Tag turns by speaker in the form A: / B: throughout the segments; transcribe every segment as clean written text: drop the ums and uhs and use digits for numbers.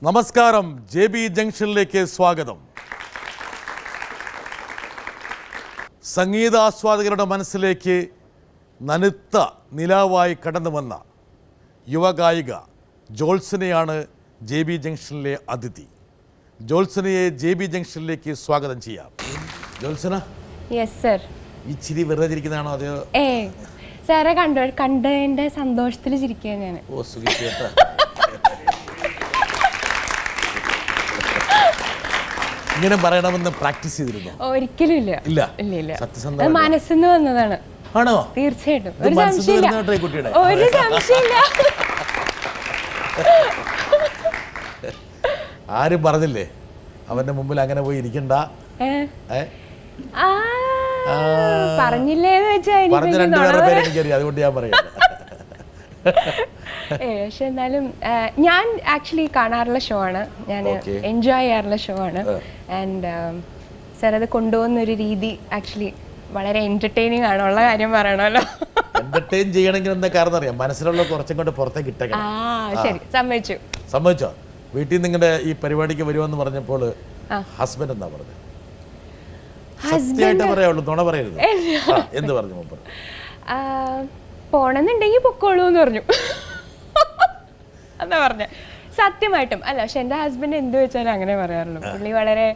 A: നമസ്കാരം, JB ജംഗ്ഷനിലേക്ക് സ്വാഗതം. സംഗീതാസ്വാദകരുടെ മനസ്സിലേക്ക് നനുത്ത നിലാവായി കടന്നു വന്ന യുവഗായിക ജോത്സനയാണ് JB ജംഗ്ഷനിലെ അതിഥി. ജോത്സനയെ JB ജംഗ്ഷനിലേക്ക് സ്വാഗതം ചെയ്യാം. Jyotsna,
B: yes sir.
A: ഈ ചിരി വെറുതെ ഇരിക്കുന്നതാണോ അതെയോ?
B: സാറെ കണ്ടതിന്റെ സന്തോഷത്തിൽ ചിരിക്കുക ഞാൻ.
A: ഓ സുഖിച്ചേട്ടാ, ഇങ്ങനെ പറയണമെന്ന് പ്രാക്ടീസ് ചെയ്തിരുന്നു?
B: ഒരിക്കലും ഇല്ല.
A: ഇല്ല
B: ഇല്ല,
A: സത്യസന്ധത
B: മനസ്സിന്ന് വന്നതാണ്.
A: ആണോ?
B: തീർച്ചയായിട്ടും,
A: ഒരു സംശയമില്ല.
B: ഒരു സംശയമില്ല.
A: ആരും പറഞ്ഞില്ലേ അവന്റെ മുമ്പിൽ അങ്ങനെ പോയി ഇരിക്കണ്ട?
B: പറഞ്ഞില്ലേന്ന് വെച്ചാൽ
A: പറഞ്ഞ രണ്ടുപേരുടെ പേര് എനിക്കറിയാം, അതുകൊണ്ട് ഞാൻ പറയാം.
B: പക്ഷെ എന്നാലും ഞാൻ ആക്ച്വലി കാണാറുള്ള ഷോ ആണ്, ഞാൻ എൻജോയ് ചെയ്യാറുള്ള ഷോ ആണ്. ആൻഡ് സാർ അത് കൊണ്ടുപോകുന്നൊരു രീതി ആക്ച്വലി വളരെ എന്റർടൈനിങ് ആണ്. ഉള്ള കാര്യം പറയണമല്ലോ.
A: എന്റർടൈൻ ചെയ്യണമെങ്കിൽ എന്താ കാരണം അറിയാം, മനസ്സിലുള്ള കുറച്ചും കൊണ്ട് പുറത്തേക്ക് ഇട്ടേക്കണം.
B: ശരി,
A: സമ്മതിച്ചോ? വീട്ടിൽ നിങ്ങളുടെ ഈ പരിപാടിക്ക് വരുമെന്ന് പറഞ്ഞപ്പോൾ ഹസ്ബൻഡ് എന്താ പറഞ്ഞത്? സത്യമായിട്ട് പറയാവുള്ളൂ, നുണ പറയരുത്. എന്ത് പറഞ്ഞു മൂപ്പർ?
B: പോണെന്നുണ്ടെങ്കിൽ പൊക്കോളൂ എന്ന് പറഞ്ഞു. എന്താ പറഞ്ഞ സത്യമായിട്ടും അല്ല. പക്ഷെ എൻ്റെ ഹസ്ബൻഡ് എന്ത് വെച്ചാലും അങ്ങനെ പറയാറുള്ളൂ. പുള്ളി വളരെ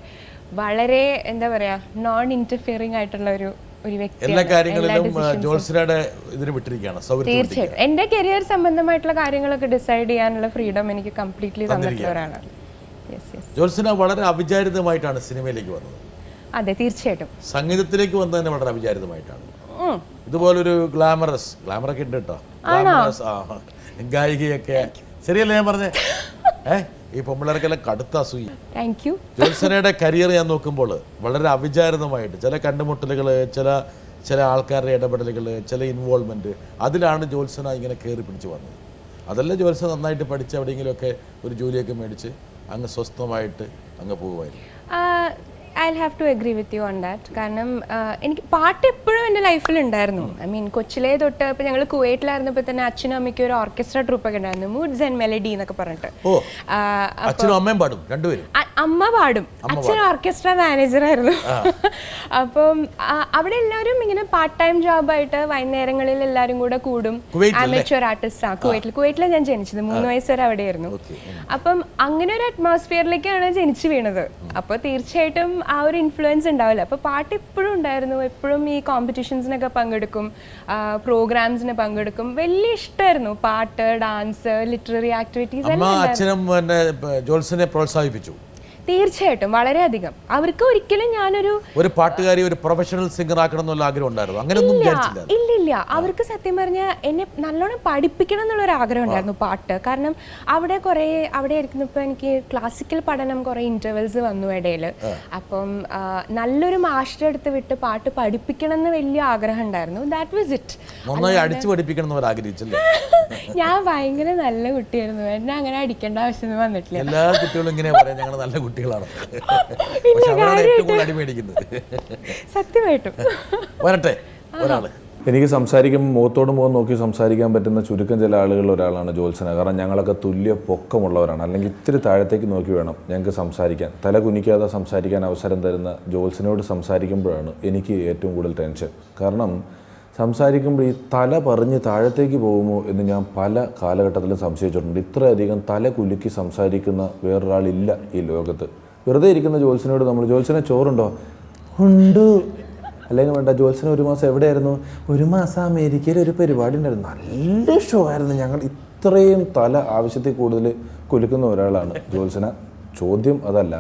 B: വളരെ എന്താ പറയാ, നോൺ ഇന്റർഫിയറിംഗ് ആയിട്ടുള്ള ഒരു വ്യക്തി.
A: എല്ലാ കാര്യങ്ങളിലും ജോത്സനയുടെ ഇതിന് വിട്ടിരിക്കുകയാണ്.
B: തീർച്ചയായിട്ടും എൻ്റെ കരിയർ സംബന്ധമായിട്ടുള്ള കാര്യങ്ങളൊക്കെ ഡിസൈഡ് ചെയ്യാനുള്ള ഫ്രീഡം എനിക്ക് കംപ്ലീറ്റ്ലി തന്നിട്ടുള്ള ഒരാളാണ്.
A: ജോത്സന വളരെ അവിചാരിതമായിട്ടാണ് സിനിമയിലേക്ക് വന്നത്.
B: അതെ, തീർച്ചയായിട്ടും.
A: സംഗീതത്തിലേക്ക് വന്നതിന് വളരെ അവിചാരിതമായിട്ടാണ്. ഇതുപോലൊരു ഗ്ലാമറൊക്കെ ഉണ്ട് കേട്ടോ, ഗ്ലാമറസ് ഗായികയൊക്കെ. ശരിയല്ലേ ഞാൻ പറഞ്ഞേ? ഈ പൊമ്പിളർക്കെല്ലാം കടുത്ത അസൂയ. ജോത്സനയുടെ കരിയർ ഞാൻ നോക്കുമ്പോൾ വളരെ അവിചാരിതമായിട്ട് ചില കണ്ടുമുട്ടലുകൾ, ചില ആൾക്കാരുടെ ഇടപെടലുകൾ, ചില ഇൻവോൾവ്മെന്റ്, അതിലാണ് ജോത്സന ഇങ്ങനെ കയറി പിടിച്ച് വന്നത്. അതല്ല, ജോത്സന നന്നായിട്ട് പഠിച്ച് എവിടെയെങ്കിലുമൊക്കെ ഒരു ജോലിയൊക്കെ മേടിച്ച് അങ്ങ് സ്വസ്ഥമായിട്ട് അങ്ങ് പോകുമായിരുന്നു.
B: I'll have to agree with you on that. കാരണം എനിക്ക് പാട്ട് എപ്പോഴും എൻ്റെ ലൈഫിൽ ഉണ്ടായിരുന്നു. ഐ മീൻ കൊച്ചിലേ തൊട്ട്. ഇപ്പോൾ ഞങ്ങൾ കുവൈറ്റിലായിരുന്നപ്പോൾ തന്നെ അച്ഛനും അമ്മയ്ക്കും ഒരു ഓർക്കസ്ട്ര ട്രൂപ്പൊക്കെ ഉണ്ടായിരുന്നു, മൂഡ്സ് ആൻഡ് മെലഡി എന്നൊക്കെ പറഞ്ഞിട്ട്. അമ്മ പാടും, അച്ഛൻ ഓർക്കസ്ട്ര മാനേജറായിരുന്നു. അപ്പം അവിടെ എല്ലാവരും ഇങ്ങനെ പാർട്ട് ടൈം ജോബായിട്ട് വൈകുന്നേരങ്ങളിൽ എല്ലാവരും കൂടെ കൂടും. Amateur artist. കുവൈറ്റിലാണ് ഞാൻ ജനിച്ചത്, 3 വയസ്സ് വരെ അവിടെയായിരുന്നു. അപ്പം അങ്ങനെ ഒരു അറ്റ്മോസ്ഫിയറിലേക്കാണ് ജനിച്ചു വീണത്. അപ്പോൾ തീർച്ചയായിട്ടും ആ ഒരു ഇൻഫ്ലുവൻസ് ഉണ്ടാവില്ല. അപ്പോൾ പാട്ട് എപ്പോഴും ഉണ്ടായിരുന്നു. എപ്പോഴും ഈ കോമ്പറ്റീഷൻസിനൊക്കെ പങ്കെടുക്കും, പ്രോഗ്രാംസിന് പങ്കെടുക്കും. വലിയ ഇഷ്ടമായിരുന്നു പാട്ട്, ഡാൻസ്, ലിറ്റററി ആക്ടിവിറ്റീസ് എല്ലാം.
A: ജോത്സനെ പ്രോത്സാഹിപ്പിച്ചു
B: തീർച്ചയായിട്ടും, വളരെയധികം. അവർക്ക് ഒരിക്കലും ഞാനൊരു
A: പാട്ടുകാരി, ഒരു പ്രൊഫഷണൽ സിംഗർ ആക്കണം എന്നുള്ള ആഗ്രഹം ഉണ്ടായിരുന്നു? അങ്ങനെയൊന്നും
B: ഇല്ലില്ല. അവർക്ക് സത്യം പറഞ്ഞാൽ എന്നെ നല്ലോണം പഠിപ്പിക്കണം എന്നുള്ളൊരു ആഗ്രഹം ഉണ്ടായിരുന്നു പാട്ട്. കാരണം അവിടെ ഇരിക്കുന്നപ്പോൾ എനിക്ക് ക്ലാസിക്കൽ പഠനം കുറേ ഇന്റർവെൽസ് വന്നു ഇടയിൽ. അപ്പം നല്ലൊരു മാസ്റ്റർ എടുത്ത് വിട്ട് പാട്ട് പഠിപ്പിക്കണം എന്ന് വലിയ ആഗ്രഹം ഉണ്ടായിരുന്നു. That was it.
A: അടിച്ചു പഠിപ്പിക്കണം എന്ന് ആഗ്രഹിച്ചല്ലേ?
B: ഞാൻ ഭയങ്കര നല്ല കുട്ടിയായിരുന്നു, എന്നെ അങ്ങനെ അടിക്കേണ്ട ആവശ്യം വന്നിട്ടില്ല.
A: എല്ലാ കുട്ടികളും ഇങ്ങനെ പറയാം, ഞങ്ങൾ നല്ല കുട്ടികളാണ്.
B: സത്യമായിട്ടും.
A: വരട്ടെ ഒരാള്.
C: എനിക്ക് സംസാരിക്കുമ്പോൾ മുഖത്തോട് മുഖം നോക്കി സംസാരിക്കാൻ പറ്റുന്ന ചുരുക്കം ചില ആളുകളിൽ ഒരാളാണ് ജോത്സന. കാരണം ഞങ്ങളൊക്കെ തുല്യ പൊക്കമുള്ളവരാണ്. അല്ലെങ്കിൽ ഇത്തിരി താഴത്തേക്ക് നോക്കി വേണം ഞങ്ങൾക്ക് സംസാരിക്കാൻ. തല കുനിക്കാതെ സംസാരിക്കാൻ അവസരം തരുന്ന ജോത്സനയോട് സംസാരിക്കുമ്പോഴാണ് എനിക്ക് ഏറ്റവും കൂടുതൽ ടെൻഷൻ. കാരണം സംസാരിക്കുമ്പോൾ ഈ തല പറഞ്ഞ് താഴത്തേക്ക് പോകുമോ എന്ന് ഞാൻ പല കാലഘട്ടത്തിലും സംശയിച്ചിട്ടുണ്ട്. ഇത്രയധികം തല കുലുക്കി സംസാരിക്കുന്ന വേറൊരാളില്ല ഈ ലോകത്ത്. വെറുതെ ഇരിക്കുന്ന ജോത്സനയോട് നമ്മൾ, ജോത്സന ചോറുണ്ടോ? ഉണ്ട്. അല്ലെങ്കിൽ വേണ്ട, ജോത്സന 1 മാസം എവിടെയായിരുന്നു? 1 മാസം അമേരിക്കയിൽ ഒരു പരിപാടി ഉണ്ടായിരുന്നു, നല്ല ഷോ ആയിരുന്നു. ഞങ്ങൾ ഇത്രയും തല ആവശ്യത്തിൽ കൂടുതൽ കുലുക്കുന്ന ഒരാളാണ് ജോത്സന. ചോദ്യം അതല്ല,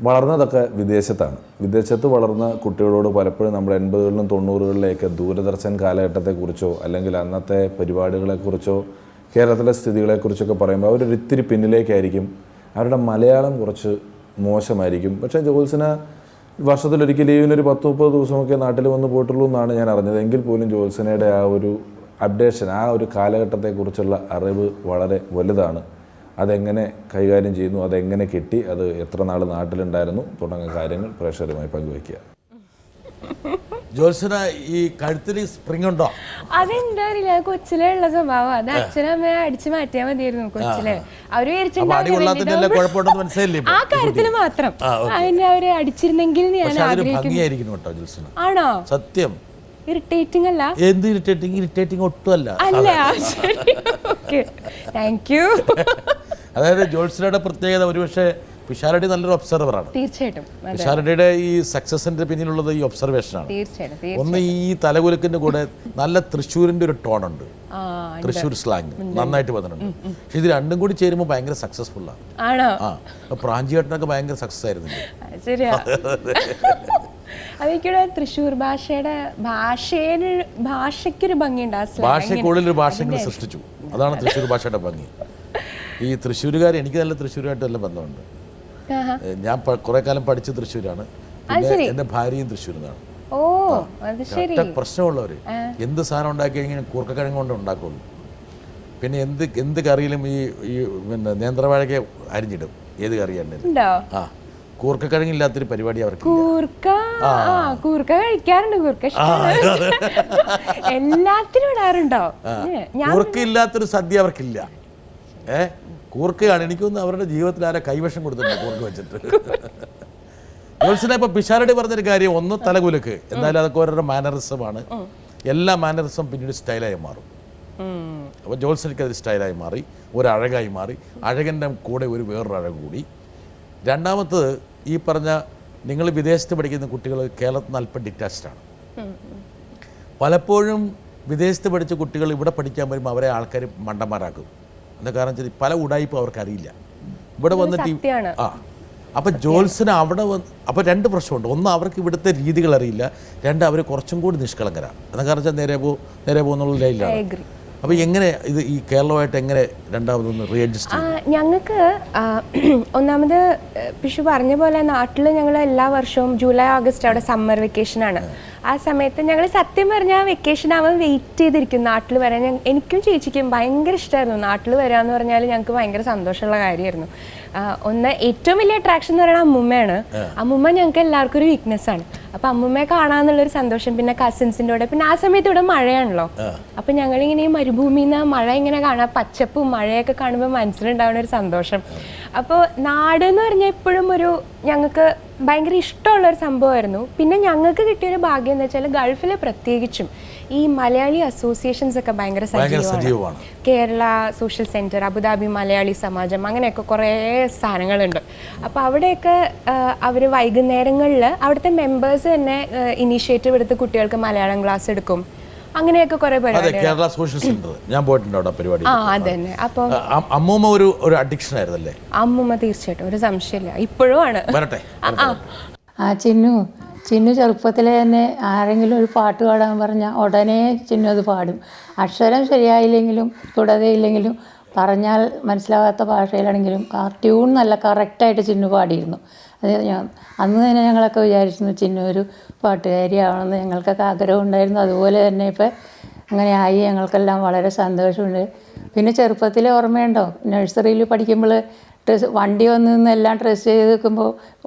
C: വളർന്നതൊക്കെ വിദേശത്താണ്. വിദേശത്ത് വളർന്ന കുട്ടികളോട് പലപ്പോഴും നമ്മൾ 80കളിലും 90കളിലേക്ക് ദൂരദർശൻ കാലഘട്ടത്തെക്കുറിച്ചോ അല്ലെങ്കിൽ അന്നത്തെ പരിപാടികളെക്കുറിച്ചോ കേരളത്തിലെ സ്ഥിതികളെക്കുറിച്ചൊക്കെ പറയുമ്പോൾ അവരൊരു ഇത്തിരി പിന്നിലേക്കായിരിക്കും. അവരുടെ മലയാളം കുറച്ച് മോശമായിരിക്കും. പക്ഷേ ജോത്സന വർഷത്തിലൊരിക്കൽ ലീവിനൊരു 10-30 ദിവസമൊക്കെ നാട്ടിൽ വന്ന് പോയിട്ടുള്ളൂ എന്നാണ് ഞാൻ അറിഞ്ഞത്. എങ്കിൽ പോലും ജോത്സനയുടെ ആ ഒരു അപ്ഡേഷൻ, ആ ഒരു കാലഘട്ടത്തെക്കുറിച്ചുള്ള അറിവ് വളരെ വലുതാണ്. അതെങ്ങനെ കൈകാര്യം ചെയ്യുന്നു, അതെങ്ങനെ കിട്ടി, അത് എത്ര നാൾ നാട്ടിലുണ്ടായിരുന്നു തുടങ്ങിയ കാര്യങ്ങൾ പ്രേക്ഷകരുമായി പങ്കുവയ്ക്കുക.
A: ജോത്സന ഈ കഴുത്തിൽ സ്പ്രിംഗ് ഉണ്ടോ?
B: അതെന്താ അറിയില്ല, കൊച്ചിലെ ഉള്ള സ്വഭാവം. അത് അച്ഛനമ്മയെ അടിച്ചു മാറ്റിയാൽ മതിയായിരുന്നു കൊച്ചിലെ. അവര്
A: വിചാരിച്ചിട്ടുണ്ടാവില്ല
B: ആ കാര്യത്തില് മാത്രം അതിനെ അവര് അടിച്ചിരുന്നെങ്കിൽ ഞാൻ
A: ആഗ്രഹിക്കുന്നു.
B: ആണോ?
A: സത്യം.
B: ഇറിറ്റേറ്റിംഗ് അല്ല?
A: എന്ത് ഇറിറ്റേറ്റിംഗ്? ഇറിറ്റേറ്റിംഗ് ഒട്ടുമല്ല.
B: അല്ല, താങ്ക് യു.
A: അതായത് ജോത്സനയുടെ പ്രത്യേകത ഒരുപക്ഷെ പിഷാരടി നല്ലൊരു ഒബ്സർവറാണ്.
B: തീർച്ചയായിട്ടും
A: പിഷാരടിയുടെ ഈ സക്സസിന്റെ പിന്നിലുള്ളത് ഈ ഒബ്സർവേഷനാണ്.
B: തീർച്ചയായിട്ടും.
A: ഒന്ന് ഈ തലകുലുക്കിന്റെ കൂടെ നല്ല തൃശ്ശൂരിന്റെ ഒരു ടോണുണ്ട്, തൃശ്ശൂർ സ്ലാങ് നന്നായിട്ട് വന്നിട്ടുണ്ട്. പക്ഷെ ഇത് രണ്ടും കൂടി ചേരുമ്പോൾ ഭയങ്കര സക്സസ്ഫുൾ ആണ്. പ്രാഞ്ചിയേട്ടനൊക്കെ ഭയങ്കര സക്സസ് ആയിരുന്നു.
B: ശരിയാ. അതൊക്കെ തൃശ്ശൂർ ഭാഷയുടെ ഭാഷയ്ക്കൊരു ഭംഗിയുണ്ട്.
A: ഭാഷയ്ക്കുള്ളിൽ ഒരു ഭാഷ സൃഷ്ടിച്ചു. അതാണ് തൃശ്ശൂർ ഭാഷയുടെ ഭംഗി. ഈ തൃശ്ശൂരുകാർ, എനിക്ക് നല്ല തൃശ്ശൂരുമായിട്ട് നല്ല ബന്ധമുണ്ട്. ഞാൻ കുറെ കാലം പഠിച്ച തൃശ്ശൂരാണ്. പിന്നെ എന്റെ ഭാര്യയും തൃശ്ശൂരിൽ നിന്നാണ്. പ്രശ്നമുള്ളവര് എന്ത് സാധനം ഉണ്ടാക്കി കഴിഞ്ഞാൽ കൂർക്കക്കിഴങ്ങ് കൊണ്ട് ഉണ്ടാക്കുള്ളൂ. പിന്നെ എന്ത് കറിയിലും ഈ പിന്നെ നേന്ത്രവാഴയ്ക്ക് അരിഞ്ഞിടും. ഏത് കറിയാണെങ്കിലും കൂർക്കക്കിഴങ്ങില്ലാത്തൊരു പരിപാടി അവർക്ക്. കൂർക്കയില്ലാത്തൊരു സദ്യ അവർക്കില്ല. കൂർക്കയാണ്. എനിക്കൊന്ന് അവരുടെ ജീവിതത്തിൽ ആരെ കൈവശം കൊടുത്തിട്ടുണ്ട് കൂർക്ക വെച്ചിട്ട്. ജോത്സന ഇപ്പൊ പിഷാരടി പറഞ്ഞൊരു കാര്യം, ഒന്ന് തലകുലുക്ക്. എന്തായാലും അതൊക്കെ ഓരോരോ മാനറിസമാണ്. എല്ലാ മാനറിസം പിന്നീട് സ്റ്റൈലായി മാറും. അപ്പോൾ ജോത്സനയ്ക്ക് അത് സ്റ്റൈലായി മാറി, ഒരഴകായി മാറി. അഴകൻ്റെ കൂടെ വേറൊരു അഴക് കൂടി. രണ്ടാമത്തത് ഈ പറഞ്ഞ നിങ്ങൾ വിദേശത്ത് പഠിക്കുന്ന കുട്ടികൾ കേരളത്തിൽ നിന്ന് അല്പം ഡിറ്റാച്ച്ഡാണ്. പലപ്പോഴും വിദേശത്ത് പഠിച്ച കുട്ടികൾ ഇവിടെ പഠിക്കാൻ വരുമ്പോൾ അവരെ ആൾക്കാർ മണ്ടന്മാരാക്കും. എന്താ കാരണം വെച്ചാൽ പല ഉടായ്പ അവർക്കറിയില്ല. ഇവിടെ വന്നിട്ട് അപ്പം ജോത്സന അവിടെ അപ്പോൾ രണ്ട് പ്രശ്നമുണ്ട്. ഒന്ന്, അവർക്ക് ഇവിടുത്തെ രീതികൾ അറിയില്ല. രണ്ട്, അവർ കുറച്ചും കൂടി നിഷ്കളങ്കരാണ്. എന്താ കാരണം വെച്ചാൽ നേരെ പോകുന്നുള്ള ലൈനിലാണ്. അപ്പോൾ എങ്ങനെ ഇത് ഈ കേരളമായിട്ട് എങ്ങനെ രണ്ടാമതൊന്ന് റീഅഡ്ജസ്റ്റ് ചെയ്യും?
B: ഞങ്ങൾക്ക് ഒന്നാമത് പിഷു പറഞ്ഞ പോലെ നാട്ടിൽ ഞങ്ങൾ എല്ലാ വർഷവും ജൂലൈ ഓഗസ്റ്റ് അവിടെ സമ്മർ വെക്കേഷനാണ്. ആ സമയത്ത് ഞങ്ങൾ സത്യം പറഞ്ഞാൽ വെക്കേഷൻ ആവാൻ വെയിറ്റ് ചെയ്തിരിക്കും നാട്ടിൽ വരാൻ. എനിക്കും ചേച്ചിക്കും ഭയങ്കര ഇഷ്ടമായിരുന്നു നാട്ടിൽ വരാമെന്ന് പറഞ്ഞാൽ. ഞങ്ങൾക്ക് ഭയങ്കര സന്തോഷമുള്ള കാര്യമായിരുന്നു. ഒന്ന് ഏറ്റവും വലിയ അട്രാക്ഷൻ എന്ന് പറയുന്നത് അമ്മുമ്മയാണ്. അമ്മുമ്മ ഞങ്ങൾക്ക് എല്ലാവർക്കും ഒരു വീക്ക്നെസ് ആണ്. അപ്പൊ അമ്മുമ്മയെ കാണാന്നുള്ളൊരു സന്തോഷം. പിന്നെ കസിൻസിൻ്റെ കൂടെ. പിന്നെ ആ സമയത്ത് ഇവിടെ മഴയാണല്ലോ. അപ്പൊ ഞങ്ങളിങ്ങനെ ഈ മരുഭൂമിയിൽ നിന്ന് മഴ ഇങ്ങനെ കാണാം, പച്ചപ്പും മഴയൊക്കെ കാണുമ്പോൾ മനസ്സിലുണ്ടാവുന്ന ഒരു സന്തോഷം. അപ്പോൾ നാട് എന്ന് പറഞ്ഞാൽ എപ്പോഴും ഞങ്ങൾക്ക് ഭയങ്കര ഇഷ്ടമുള്ളൊരു സംഭവമായിരുന്നു. പിന്നെ ഞങ്ങൾക്ക് കിട്ടിയൊരു ഭാഗ്യം എന്ന് വെച്ചാൽ ഗൾഫിൽ പ്രത്യേകിച്ചും ഈ മലയാളി അസോസിയേഷൻസ് ഒക്കെ ഭയങ്കര സജീവമാണ്. Kerala social centre, Abu Dhabi Malayali Samajam, അങ്ങനെയൊക്കെ കുറേ സ്ഥാനങ്ങളുണ്ട്. അപ്പോൾ അവിടെയൊക്കെ അവർ വൈകുന്നേരങ്ങളിൽ അവിടുത്തെ മെമ്പേഴ്സ് തന്നെ ഇനീഷ്യേറ്റീവ് എടുത്ത് കുട്ടികൾക്ക് മലയാളം ക്ലാസ് എടുക്കും. അങ്ങനെയൊക്കെ കുറെ പരിപാടി.
A: കേരള സോഷ്യൽ സെന്റർ ഞാൻ പോയിട്ടുണ്ട് അവിടെ പരിപാടി.
B: അതന്നെ. അപ്പൊ
A: അമ്മൂമ്മ ഒരു അഡിക്ഷൻ ആയിരുന്നല്ലേ?
B: അമ്മൂമ്മ തീർച്ചയായിട്ടും, ഒരു സംശയമില്ല, ഇപ്പോഴും ആണ്.
D: ചിന്നു ചെറുപ്പത്തിലെ തന്നെ ആരെങ്കിലും ഒരു പാട്ട് പാടാൻ പറഞ്ഞാൽ ഉടനെ ചിന്നു അത് പാടും. അക്ഷരം ശരിയായില്ലെങ്കിലും തുടതയില്ലെങ്കിലും പറഞ്ഞാൽ മനസ്സിലാകാത്ത ഭാഷയിലാണെങ്കിലും ട്യൂൺ നല്ല കറക്റ്റായിട്ട് ചിന്നു പാടിയിരുന്നു. അത് അന്ന് തന്നെ ഞങ്ങളൊക്കെ വിചാരിച്ചിരുന്നു ചിന്നു ഒരു പാട്ടുകാരിയാവണമെന്ന്. ഞങ്ങൾക്കൊക്കെ ആഗ്രഹം ഉണ്ടായിരുന്നു. അതുപോലെ തന്നെ ഇപ്പം അങ്ങനെ ആയി. ഞങ്ങൾക്കെല്ലാം വളരെ സന്തോഷമുണ്ട്. പിന്നെ ചെറുപ്പത്തിലെ ഓർമ്മയുണ്ടോ, നഴ്സറിയിൽ പഠിക്കുമ്പോൾ വണ്ടി വന്ന് നിന്ന് എല്ലാം ഡ്രസ്സ് ചെയ്ത് വെക്കുമ്പോൾ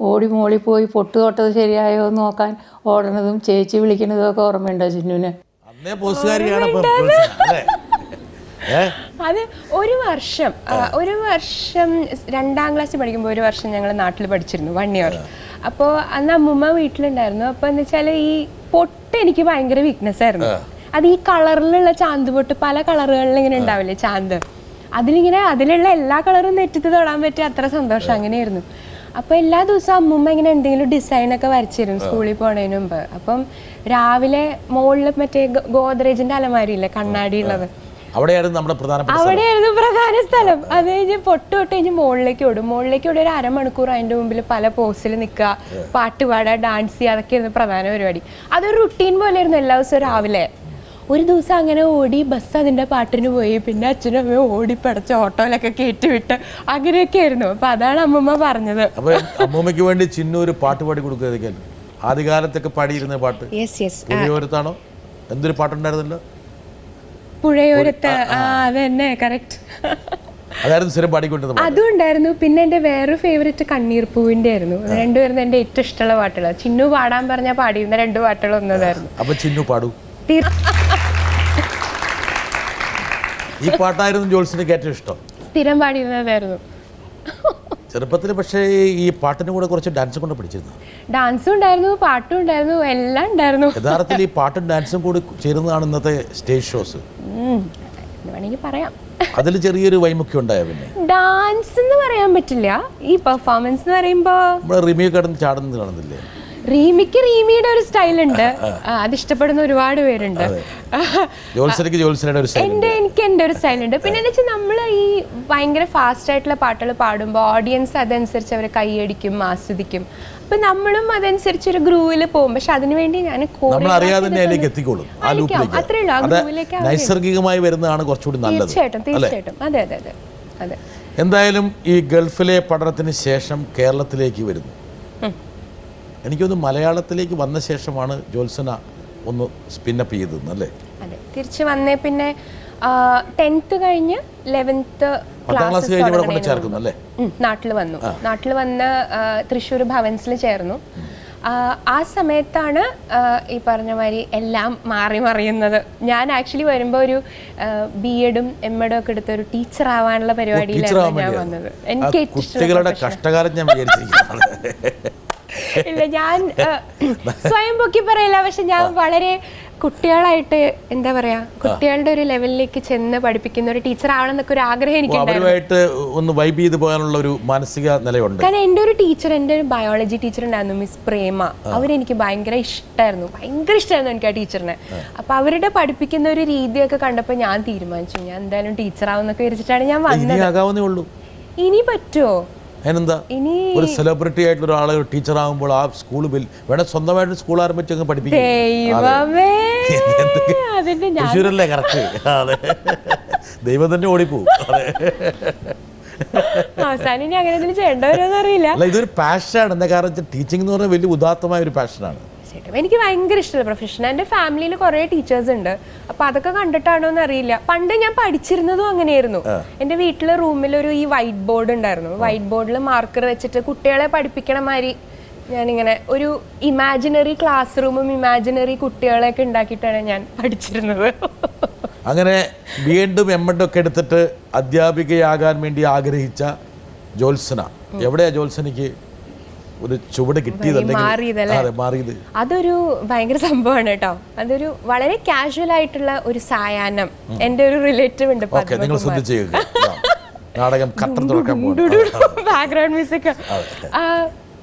D: മോളിൽ പോയി പൊട്ട് തൊട്ടത് ശരിയായോ എന്ന് നോക്കാൻ ഓടുന്നതും ചേച്ചി വിളിക്കുന്നതും ഒക്കെ ഓർമ്മയുണ്ടോ ചിന്നുവിന്?
B: അത് ഒരു വർഷം 2ാം ക്ലാസ്സിൽ പഠിക്കുമ്പോൾ ഒരു വർഷം ഞങ്ങൾ നാട്ടിൽ പഠിച്ചിരുന്നു, 1 ഇയർ. അപ്പോൾ അന്ന് അമ്മൂമ്മ വീട്ടിലുണ്ടായിരുന്നു. അപ്പോൾ എന്ന് വെച്ചാൽ ഈ പൊട്ട് എനിക്ക് ഭയങ്കര വീക്ക്നെസ് ആയിരുന്നു. അത് ഈ കളറിലുള്ള ചാന്ത് പൊട്ട്, പല കളറുകളിൽ ഇങ്ങനെ ഉണ്ടാവില്ലേ ചാന്ത്, അതിലുള്ള എല്ലാ കളറും നെറ്റിട്ട് തൊടാൻ പറ്റിയ അത്ര സന്തോഷം. അങ്ങനെയായിരുന്നു. അപ്പോൾ എല്ലാ ദിവസവും അമ്മൂമ്മ ഇങ്ങനെ എന്തെങ്കിലും ഡിസൈനൊക്കെ വരച്ചിരുന്നു സ്കൂളിൽ പോണതിന് മുമ്പ്. അപ്പം രാവിലെ മുകളിൽ മറ്റേ ഗോദ്രേജിന്റെ അലമാരിയില്ലേ കണ്ണാടി ഉള്ളത്, അവിടെയായിരുന്നു പ്രധാന സ്ഥലം. അത് കഴിഞ്ഞ് പൊട്ട് കഴിഞ്ഞ് മുകളിലേക്ക് ഓടും. മുകളിലേക്ക് ഓടി ഒരു അരമണിക്കൂർ അതിൻ്റെ മുമ്പിൽ പല പോസിൽ നിൽക്കുക, പാട്ട് പാടുക, ഡാൻസ് ചെയ്യുക, അതൊക്കെയായിരുന്നു പ്രധാന പരിപാടി. അതൊരു റുട്ടീൻ പോലെയായിരുന്നു എല്ലാ ദിവസവും രാവിലെ. ഒരു ദിവസം അങ്ങനെ ഓടി, ബസ് അതിൻ്റെ പാട്ടിന് പോയി. പിന്നെ അച്ഛനും അമ്മയും ഓടിപ്പടച്ച് ഓട്ടോയിലൊക്കെ കയറ്റിവിട്ട് അങ്ങനെയൊക്കെ ആയിരുന്നു. അപ്പൊ അതാണ് അമ്മൂമ്മ പറഞ്ഞത്.
A: അമ്മൂമ്മയ്ക്ക് വേണ്ടി ചിന്നു ഒരു പാട്ട് പാടി കൊടുക്കുക. ആദ്യകാലത്തൊക്കെ പാടിയിരുന്ന പാട്ട് പുഴയോരത്താണോ? എന്തൊരു പാട്ടുണ്ടായിരുന്നല്ലോ,
B: പുഴയോരത്ത്. അതന്നെ, കറക്റ്റ്.
A: അതായിരുന്നു സ്ഥിരം പാടിക്കൊണ്ടിരുന്നത് പാട്ട്.
B: അതും ഉണ്ടായിരുന്നു. പിന്നെ എൻ്റെ വേറൊരു ഫേവറേറ്റ് കണ്ണീർ പൂവിൻ്റെ ആയിരുന്നു. രണ്ടുപേരും എൻ്റെ ഏറ്റവും ഇഷ്ടമുള്ള പാട്ടുകൾ. ചിന്നു പാടാൻ പറഞ്ഞാൽ പാടിയിരുന്ന 2 പാട്ടുകൾ ഒന്നതായിരുന്നു.
A: അപ്പൊ ചിന്നു പാടൂ. ഈ പാട്ടായിരുന്നു ജോത്സനയ്ക്ക് ഏറ്റവും ഇഷ്ടം?
B: സ്ഥിരം പാടിയിരുന്നതായിരുന്നു
A: ചെറുപ്പത്തിൽ. പക്ഷേ ഈ പാട്ടിന് കൂടെ കുറച്ച് ഡാൻസ് കൊണ്ട് പഠിച്ചിരുന്നു.
B: ഡാൻസും ഉണ്ടായിരുന്നു, പാട്ടും ഉണ്ടായിരുന്നു, എല്ലാം ഉണ്ടായിരുന്നു.
A: യഥാർത്ഥത്തിൽ ഈ പാട്ടും ഡാൻസും കൂടി ചേരുന്നതാണ് ഇന്നത്തെ സ്റ്റേജ് ഷോസ്
B: വേണമെങ്കിൽ പറയാം.
A: അതിൽ ചെറിയൊരു വൈമുഖ്യം ഉണ്ടായ. പിന്നെ
B: ഡാൻസ് എന്ന് പറയാൻ പറ്റില്ല, ഈ പെർഫോമൻസ് എന്ന് പറയുമ്പോ
A: നമ്മുടെ റിമിയെ കടന്ന് ചാടുന്നത് കാണുന്നില്ലേ?
B: റീമിയുടെ ഒരു സ്റ്റൈൽ ഉണ്ട്, അത് ഇഷ്ടപ്പെടുന്ന ഒരുപാട് പേരുണ്ട്.
A: ജോത്സനയുടെ ഒരു സ്റ്റൈൽ,
B: എനിക്ക് എൻ്റെ ഒരു സ്റ്റൈൽ ഉണ്ട്. പിന്നെ എന്താ വെച്ചാൽ നമ്മൾ ഈ ഭയങ്കര ഫാസ്റ്റ് ആയിട്ടുള്ള പാട്ടുകൾ പാടുമ്പോൾ ഓഡിയൻസ് അതനുസരിച്ച് അവർ കൈയടിക്കും, ആസ്വദിക്കും. അപ്പൊ നമ്മളും അതനുസരിച്ച് ഒരു ഗ്രൂവിൽ പോകും. പക്ഷെ അതിനുവേണ്ടി ഞാൻ
A: എത്തിക്കോളും. നൈസർഗികമായി വരുന്നതാണ് കുറച്ചുകൂടി നല്ലത്.
B: തീർച്ചയായിട്ടും. അതെ അതെ അതെ അതെ.
A: എന്തായാലും ഈ ഗൾഫിലെ പഠനത്തിന് ശേഷം കേരളത്തിലേക്ക് വരുന്നു. എനിക്കൊന്ന് മലയാളത്തിലേക്ക് വന്ന ശേഷമാണ് ജോത്സന ഒന്ന് സ്പിന്നപ്പ് ചെയ്തത് അല്ലേ?
B: അതെ, തിരിച്ച് വന്നേ പിന്നെ 10th കഴിഞ്ഞ് 11th ക്ലാസ്
A: ചേർക്കുന്നു അല്ലേ?
B: നാട്ടിൽ വന്ന് തൃശ്ശൂർ ഭവൻസിൽ ചേർന്നു. ആ സമയത്താണ് ഈ പറഞ്ഞ മാതിരി എല്ലാം മാറി മറിയുന്നത്. ഞാൻ ആക്ച്വലി വരുമ്പോൾ ഒരു BEdും MEdും ഒക്കെ എടുത്ത ഒരു ടീച്ചർ ആവാനുള്ള പരിപാടിയിലായിരുന്നു ഞാൻ വന്നത്. എനിക്ക്
A: കുട്ടികളുടെ കഷ്ടകാലം ഞാൻ
B: ഇല്ല, ഞാൻ സ്വയം പൊക്കി പറയില്ല. പക്ഷെ ഞാൻ വളരെ കുട്ടികളായിട്ട് എന്താ പറയാ, കുട്ടികളുടെ ഒരു ലെവലിലേക്ക് ചെന്ന് പഠിപ്പിക്കുന്ന ഒരു ടീച്ചർ ആവണം എന്നൊക്കെ ഒരു ആഗ്രഹം എനിക്കുണ്ടായിരുന്നു.
A: ഒന്ന് വൈബ് ചെയ്ത് പോകാനുള്ള ഒരു മാനസിക നിലയുണ്ട്.
B: കാരണം എൻ്റെ ഒരു ടീച്ചർ, എൻ്റെ ഒരു ബയോളജി ടീച്ചർ ഉണ്ടായിരുന്നു, മിസ് പ്രേമ. അവരെനിക്ക് ഭയങ്കര ഇഷ്ടമായിരുന്നു എനിക്ക് ആ ടീച്ചറിനെ. അപ്പൊ അവരുടെ പഠിപ്പിക്കുന്ന ഒരു രീതിയൊക്കെ കണ്ടപ്പോൾ ഞാൻ തീരുമാനിച്ചു ഞാൻ എന്തായാലും ടീച്ചർ ആവുന്നൊക്കെ വിചാരിച്ചിട്ടാണ് ഞാൻ വന്നത്. ഇനി പറ്റുമോ?
A: അതിനെന്താ, ഒരു സെലിബ്രിറ്റി ആയിട്ടുള്ള ഒരാളെ ടീച്ചർ ആകുമ്പോൾ ആ സ്കൂൾ വേണേ സ്വന്തമായിട്ട് സ്കൂൾ ആരംഭിച്ച് പഠിപ്പിക്കും. തൃശ്ശൂരല്ലേ കറക്റ്റ്? അതെ, ദൈവം തന്നെ ഓടിപ്പോവും.
B: അവസാനം ഇനി അങ്ങനെ എന്തെങ്കിലും ചെയ്യേണ്ടവരോന്നും അറിയില്ല.
A: അല്ല, ഇതൊരു പാഷനാണ്. എന്താ കാരണം ടീച്ചിങ് എന്ന് പറഞ്ഞാൽ വലിയ ഉദാത്തമായ ഒരു പാഷനാണ്.
B: എനിക്ക് ഭയങ്കര ഇഷ്ടമുള്ള പ്രൊഫഷൻ. എൻ്റെ ഫാമിലിയിൽ കുറേ ടീച്ചേഴ്സ് ഉണ്ട്. അപ്പൊ അതൊക്കെ കണ്ടിട്ടാണോ എന്ന് അറിയില്ല. പണ്ട് ഞാൻ പഠിച്ചിരുന്നതും അങ്ങനെയായിരുന്നു. എൻ്റെ വീട്ടിലെ റൂമിൽ ഈ വൈറ്റ് ബോർഡ് ഉണ്ടായിരുന്നു. വൈറ്റ് ബോർഡിൽ മാർക്കർ വെച്ചിട്ട് കുട്ടികളെ പഠിപ്പിക്കണ മാതിരി ഞാനിങ്ങനെ ഒരു ഇമാജിനറി ക്ലാസ് റൂമും ഇമാജിനറി കുട്ടികളെയൊക്കെ ഉണ്ടാക്കിയിട്ടാണ് ഞാൻ പഠിച്ചിരുന്നത്.
A: അങ്ങനെ BEdും MEdും ഒക്കെ എടുത്തിട്ട് അധ്യാപികയാകാൻ വേണ്ടി ആഗ്രഹിച്ച ജോത്സന, എവിടെയാ ജോത്സനയ്ക്ക് ഒരു ചുവട് കിട്ടിയത്?
B: അതൊരു ഭയങ്കര സംഭവമാണ് കേട്ടോ. അതൊരു വളരെ കാഷ്വൽ ആയിട്ടുള്ള ഒരു സായാഹ്നം. എൻ്റെ ഒരു റിലേറ്റീവ് ഉണ്ട്, ബാക്ക്ഗ്രൗണ്ട് മ്യൂസിക്.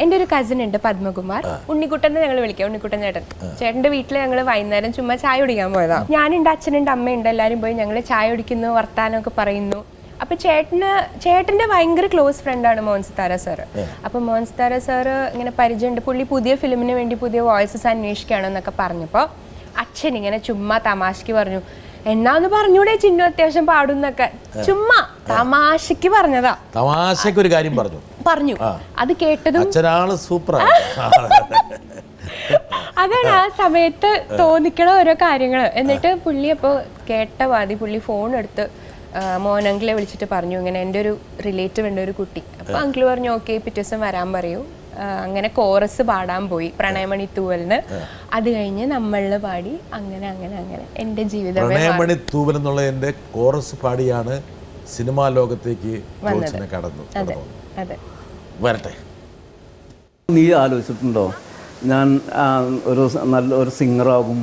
B: എൻ്റെ ഒരു കസിൻ ഉണ്ട്, പത്മകുമാർ. ഉണ്ണിക്കുട്ടൻ ഞങ്ങൾ വിളിക്കാം, ഉണ്ണിക്കുട്ടൻ ചേട്ടൻ. ചേട്ടൻ്റെ വീട്ടിൽ ഞങ്ങൾ വൈകുന്നേരം ചുമ്മാ ചായ കുടിക്കാൻ പോയതാ. ഞാനുണ്ട്, അച്ഛനുണ്ട്, അമ്മയുണ്ട്, എല്ലാവരും പോയി ഞങ്ങൾ ചായ കുടിക്കുന്നു, വർത്താനമൊക്കെ പറയുന്നു. അപ്പൊ ചേട്ടന്റെ ഭയങ്കര ക്ലോസ് ഫ്രണ്ടാണ് മോഹൻ സിത്താര സാറ്. അപ്പൊ മോഹൻ സിത്താര സാറ് ഇങ്ങനെ പരിചയമുണ്ട്, പുള്ളി പുതിയ ഫിലിമിന് വേണ്ടി പുതിയ വോയിസസ് അന്വേഷിക്കുകയാണെന്നൊക്കെ പറഞ്ഞപ്പോൾ അച്ഛൻ ഇങ്ങനെ ചുമ്മാ തമാശക്ക് പറഞ്ഞു, എന്നാന്ന് പറഞ്ഞൂടെ ചിന്നു അത്യാവശ്യം പാടുന്നൊക്കെ. ചുമ്മാ തമാശക്ക് പറഞ്ഞതാ.
A: തമാശക്ക് ഒരു കാര്യം പറഞ്ഞു.
B: അത് കേട്ടതും
A: സൂപ്പർ.
B: അതാണ് ആ സമയത്ത് തോന്നിക്കണ ഓരോ കാര്യങ്ങള്. എന്നിട്ട് പുള്ളി അപ്പോൾ കേട്ട പാതി പുള്ളി ഫോൺ എടുത്ത് മോഹൻ അങ്കിളെ വിളിച്ചിട്ട് പറഞ്ഞു, ഇങ്ങനെ എൻ്റെ ഒരു റിലേറ്റീവ് ഉണ്ട്, ഒരു കുട്ടി. അപ്പോൾ അങ്കിൾ പറഞ്ഞു ഓക്കെ, പിറ്റേ ദിവസം വരാൻ പറയൂ. അങ്ങനെ കോറസ് പാടാൻ പോയി, പ്രണയമണി തൂവലിന്. അത് കഴിഞ്ഞ് നമ്മളിൽ പാടി. അങ്ങനെ അങ്ങനെ അങ്ങനെ എൻ്റെ ജീവിതം.
A: പ്രണയമണി തൂവൽ എന്നുള്ള എൻ്റെ കോറസ് പാടിയാണ് സിനിമാ ലോകത്തേക്ക് കടന്നു.
B: അതെ,
A: വരട്ടെ.
E: നീ ആലോചിച്ചിട്ടുണ്ടോ ഞാൻ ഒരു സിംഗറാകും,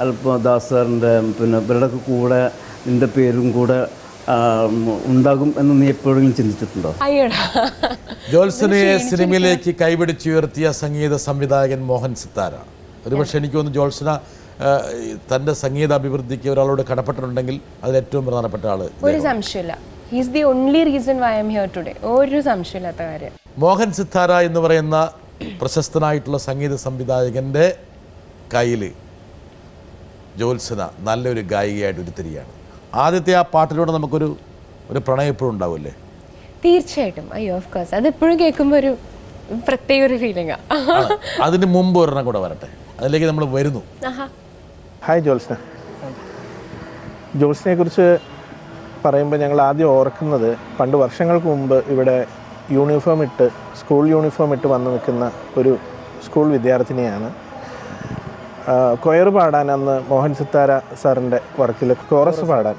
E: അല്പം ദാസറിൻ്റെ പിന്നെ ഇവരുടെ കൂടെ നിൻ്റെ പേരും കൂടെ ഉണ്ടാകും എന്ന് നീ എപ്പോഴെങ്കിലും ചിന്തിച്ചിട്ടുണ്ടോ?
A: ജോത്സനയെ സിനിമയിലേക്ക് കൈപിടിച്ചുയർത്തിയ സംഗീത സംവിധായകൻ മോഹൻ സിത്താര. ഒരുപക്ഷെ എനിക്ക് തോന്നുന്നു ജോത്സന തൻ്റെ സംഗീത അഭിവൃദ്ധിക്ക് ഒരാളോട് കടപ്പെട്ടിട്ടുണ്ടെങ്കിൽ അതിൽ ഏറ്റവും പ്രധാനപ്പെട്ട ആള്.
B: ഒരു സംശയമില്ല, he is the only reason why I am here today. ഒരു സംശയമില്ലാത്ത കാര്യം.
A: മോഹൻ സിത്താര എന്ന് പറയുന്ന പ്രശസ്തനായിട്ടുള്ള സംഗീത സംവിധായകൻ്റെ കയ്യിൽ ജോത്സന നല്ലൊരു ഗായികയായിട്ട് ഉരുത്തിരിയാണ്. ആദ്യത്തെ ആ പാട്ടിലൂടെ നമുക്കൊരു പ്രണയം എപ്പോഴും ഉണ്ടാവില്ലേ?
B: തീർച്ചയായിട്ടും. അയ്യോ, ഓഫ് കോഴ്സ്. അത് എപ്പോഴും കേൾക്കുമ്പോൾ ഒരു പ്രത്യേക ഒരു ഫീലിംഗാ.
A: അതിന് മുമ്പ് ഒരെണ്ണം കൂടെ വരട്ടെ, അതിലേക്ക് നമ്മൾ വരുന്നു.
F: ഹായ് ജോത്സന. ജോത്സനെ കുറിച്ച് പറയുമ്പോൾ ഞങ്ങൾ ആദ്യം ഓർക്കുന്നത് പണ്ട് വർഷങ്ങൾക്ക് മുമ്പ് ഇവിടെ യൂണിഫോം ഇട്ട് സ്കൂൾ യൂണിഫോം ഇട്ട് വന്ന് നിൽക്കുന്ന ഒരു സ്കൂൾ വിദ്യാർത്ഥിനിയാണ്. കൊയർ പാടാൻ അന്ന് മോഹൻ സിത്താര സാറിൻ്റെ വർക്കിൽ കോറസ് പാടാൻ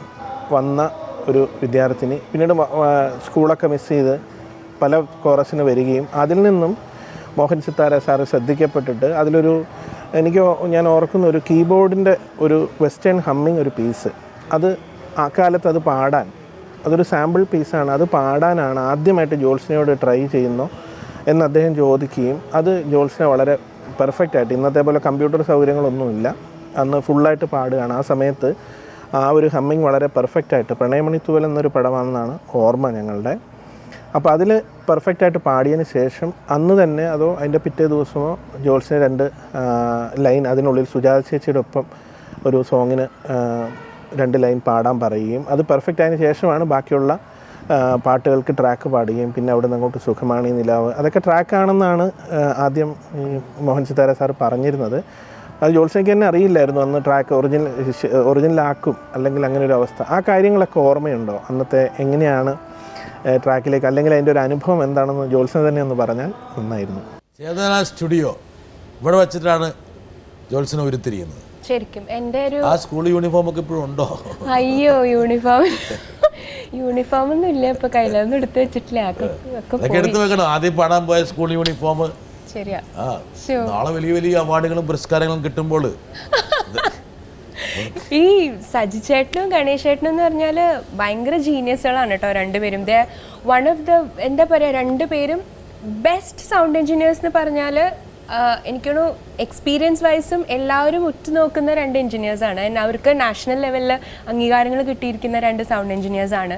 F: വന്ന ഒരു വിദ്യാർത്ഥിനി പിന്നീട് സ്കൂളൊക്കെ മിസ് ചെയ്ത് പല കോറസിന് വരികയും അതിൽ നിന്നും മോഹൻ സിത്താര സാറ് ശ്രദ്ധിക്കപ്പെട്ടിട്ട് അതിലൊരു ഞാൻ ഓർക്കുന്ന ഒരു കീബോർഡിൻ്റെ ഒരു വെസ്റ്റേൺ ഹമ്മിങ് ഒരു പീസ്, അത് ആ കാലത്ത് അത് പാടാൻ, അതൊരു സാമ്പിൾ പീസാണ്, അത് പാടാനാണ് ആദ്യമായിട്ട് ജോത്സ്നയോട് ട്രൈ ചെയ്യുന്നു എന്ന് അദ്ദേഹം ചോദിക്കുകയും അത് ജോത്സ്ന വളരെ പെർഫെക്റ്റായിട്ട്, ഇന്നത്തെ പോലെ കമ്പ്യൂട്ടർ സൗകര്യങ്ങളൊന്നുമില്ല, അന്ന് ഫുള്ളായിട്ട് പാടുകയാണ്. ആ സമയത്ത് ആ ഒരു ഹമ്മിങ് വളരെ പെർഫെക്റ്റായിട്ട്, പ്രണയമണിത്തൂവൽ എന്നൊരു പടമാണെന്നാണ് ഓർമ്മ ഞങ്ങളുടെ. അപ്പോൾ അതിൽ പെർഫെക്റ്റായിട്ട് പാടിയതിന് ശേഷം അന്ന് തന്നെ അതോ അതിൻ്റെ പിറ്റേ ദിവസമോ ജോത്സ്ന 2 ലൈൻ അതിനുള്ളിൽ സുജാത ചേച്ചിയുടെ ഒപ്പം ഒരു സോങ്ങിന് 2 ലൈൻ പാടാൻ പറയുകയും അത് പെർഫെക്റ്റ് ആയതിനു ശേഷമാണ് ബാക്കിയുള്ള പാട്ടുകൾക്ക് ട്രാക്ക് പാടുകയും പിന്നെ അവിടെ നിന്ന് അങ്ങോട്ട് സുഖമാണി നിലാവ് അതൊക്കെ ട്രാക്കാണെന്നാണ് ആദ്യം മോഹൻ സിത്താര സാർ പറഞ്ഞിരുന്നത്. അത് ജോത്സ്നയ്ക്ക് തന്നെ അറിയില്ലായിരുന്നു അന്ന് ട്രാക്ക് ഒറിജിനലാക്കും അല്ലെങ്കിൽ അങ്ങനെ ഒരു അവസ്ഥ. ആ കാര്യങ്ങളൊക്കെ ഓർമ്മയുണ്ടോ അന്നത്തെ? എങ്ങനെയാണ് ട്രാക്കിലേക്ക്, അല്ലെങ്കിൽ അതിൻ്റെ ഒരു അനുഭവം എന്താണെന്ന് ജോത്സ്ന തന്നെ ഒന്ന് പറഞ്ഞാൽ നന്നായിരുന്നു.
A: ചേതന സ്റ്റുഡിയോ ഇവിടെ വെച്ചിട്ടാണ് ജോത്സ്ന ഉരുത്തിരിയുന്നത്.
B: ശരിക്കും എൻ്റെ ഒരു
A: ആ സ്കൂൾ യൂണിഫോം ഒക്കെ ഇപ്പോഴും ഉണ്ടോ?
B: അയ്യോ, യൂണിഫോം ഒന്നും ഇല്ല ഇപ്പൊ, കയ്യിലൊന്നും എടുത്ത് വെച്ചിട്ടില്ല.
A: അതൊക്കെ എടുത്ത് വെക്കണം. ആദ്യം പാടാൻ പോയ സ്കൂൾ യൂണിഫോം
B: ശരിയാ.
A: നാളെ വലിയ വലിയ അവാർഡുകളും പുരസ്കാരങ്ങളും കിട്ടുമ്പോൾ
B: ഈ സജി ചേട്ടനും ഗണേഷ് ചേട്ടനും എന്ന് പറഞ്ഞാൽ ഭയങ്കര ജീനിയസുകളാണ് കേട്ടോ രണ്ടുപേരും. വൺ ഓഫ് ദ എന്താ പറയുക, രണ്ടുപേരും ബെസ്റ്റ് സൗണ്ട് എഞ്ചിനീയേഴ്സ് എന്ന് പറഞ്ഞാൽ എനിക്കൊരു എക്സ്പീരിയൻസ് വൈസും എല്ലാവരും ഉറ്റുനോക്കുന്ന 2 എഞ്ചിനീയേഴ്സാണ്. അവർക്ക് നാഷണൽ ലെവലിൽ അംഗീകാരങ്ങൾ കിട്ടിയിരിക്കുന്ന 2 സൗണ്ട് എഞ്ചിനീയേഴ്സാണ്.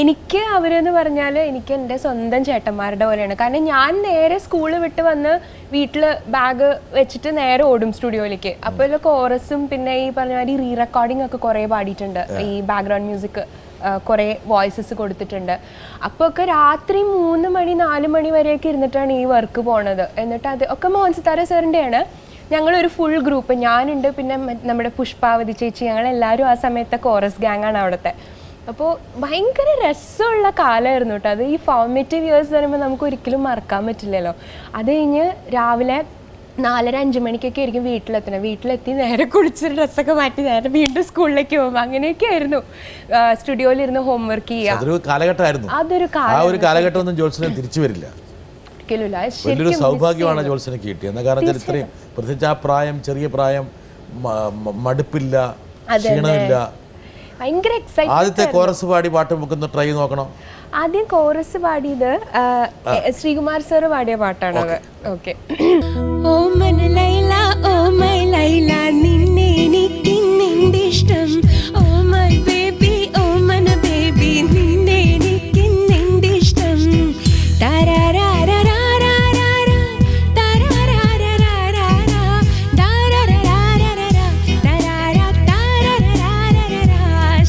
B: എനിക്ക് അവരെന്ന് പറഞ്ഞാൽ എനിക്ക് എൻ്റെ സ്വന്തം ചേട്ടന്മാരുടെ പോലെയാണ്. കാരണം ഞാൻ നേരെ സ്കൂൾ വിട്ട് വന്ന് വീട്ടിൽ ബാഗ് വെച്ചിട്ട് നേരെ ഓടും സ്റ്റുഡിയോയിലേക്ക്. അപ്പോൾ കോറസും പിന്നെ ഈ പറഞ്ഞ മാതിരി റീ റെക്കോർഡിംഗ് ഒക്കെ കുറേ പാടിയിട്ടുണ്ട്. ഈ ബാക്ക്ഗ്രൗണ്ട് മ്യൂസിക് കുറേ വോയിസസ് കൊടുത്തിട്ടുണ്ട്. അപ്പോൾ ഒക്കെ രാത്രി 3 മണി 4 മണി വരെയൊക്കെ ഇരുന്നിട്ടാണ് ഈ വർക്ക് പോണത്. എന്നിട്ട് അത് ഒക്കെ മോഹൻ സിത്താര സാറിൻ്റെയാണ്. ഞങ്ങളൊരു ഫുൾ ഗ്രൂപ്പ്, ഞാനുണ്ട്, പിന്നെ നമ്മുടെ പുഷ്പാവതി ചേച്ചി, ഞങ്ങളെല്ലാവരും ആ സമയത്തെ കോറസ് ഗ്യാങ്ങാണ് അവിടുത്തെ. അപ്പോൾ ഭയങ്കര രസമുള്ള കാലമായിരുന്നു കേട്ടോ അത്. ഈ ഫോർമേറ്റീവ് ഇയേഴ്സ് പറയുമ്പോൾ നമുക്ക് ഒരിക്കലും മറക്കാൻ പറ്റില്ലല്ലോ. അത് കഴിഞ്ഞ് രാവിലെ 4-5 മണിക്കൊക്കെ ആയിരിക്കും വീട്ടിലെത്തണം. വീട്ടിലെത്തി നേരെ കുളിച്ച് ഡ്രസ്സൊക്കെ മാറ്റി നേരെ വീണ്ടും സ്കൂളിലേക്ക് പോകും. അങ്ങനെയൊക്കെ ആയിരുന്നു സ്റ്റുഡിയോയിലിരുന്ന് ഹോംവർക്ക് ചെയ്യുക.
A: അതൊരു കാലഘട്ടമായിരുന്നു.
B: അതൊരു
A: കാലഘട്ടമൊന്നും ജോത്സ്ന തിരിച്ചു വരില്ല. വലിയൊരു സൗഭാഗ്യമാണ് ജോത്സ്നയ്ക്ക് കിട്ടിയത്. എന്താ കാരണം ഇത്രയും പ്രത്യേകിച്ച് ആ പ്രായം, ചെറിയ പ്രായം, മടുപ്പില്ല, ക്ഷീണമില്ല.
B: ഭയങ്കര എക്സൈറ്റഡ്.
A: ആദ്യത്തെ കോറസ് പാടി പാട്ട് നമുക്ക് ട്രൈ നോക്കണം.
B: ആദ്യം കോറസ് പാടിയത് ശ്രീകുമാർ സാറ് പാടിയ പാട്ടാണ്. ഓക്കെ. ഓ മന ലൈല ഓ മൈ ലൈല നിന്നെ എനിക്കിന്നെന്റെ ഇഷ്ടം, ഓ മൈ ബേബി ഓ മന ബേബി നിന്നെ എനിക്കിന്നെന്റെ ഇഷ്ടം,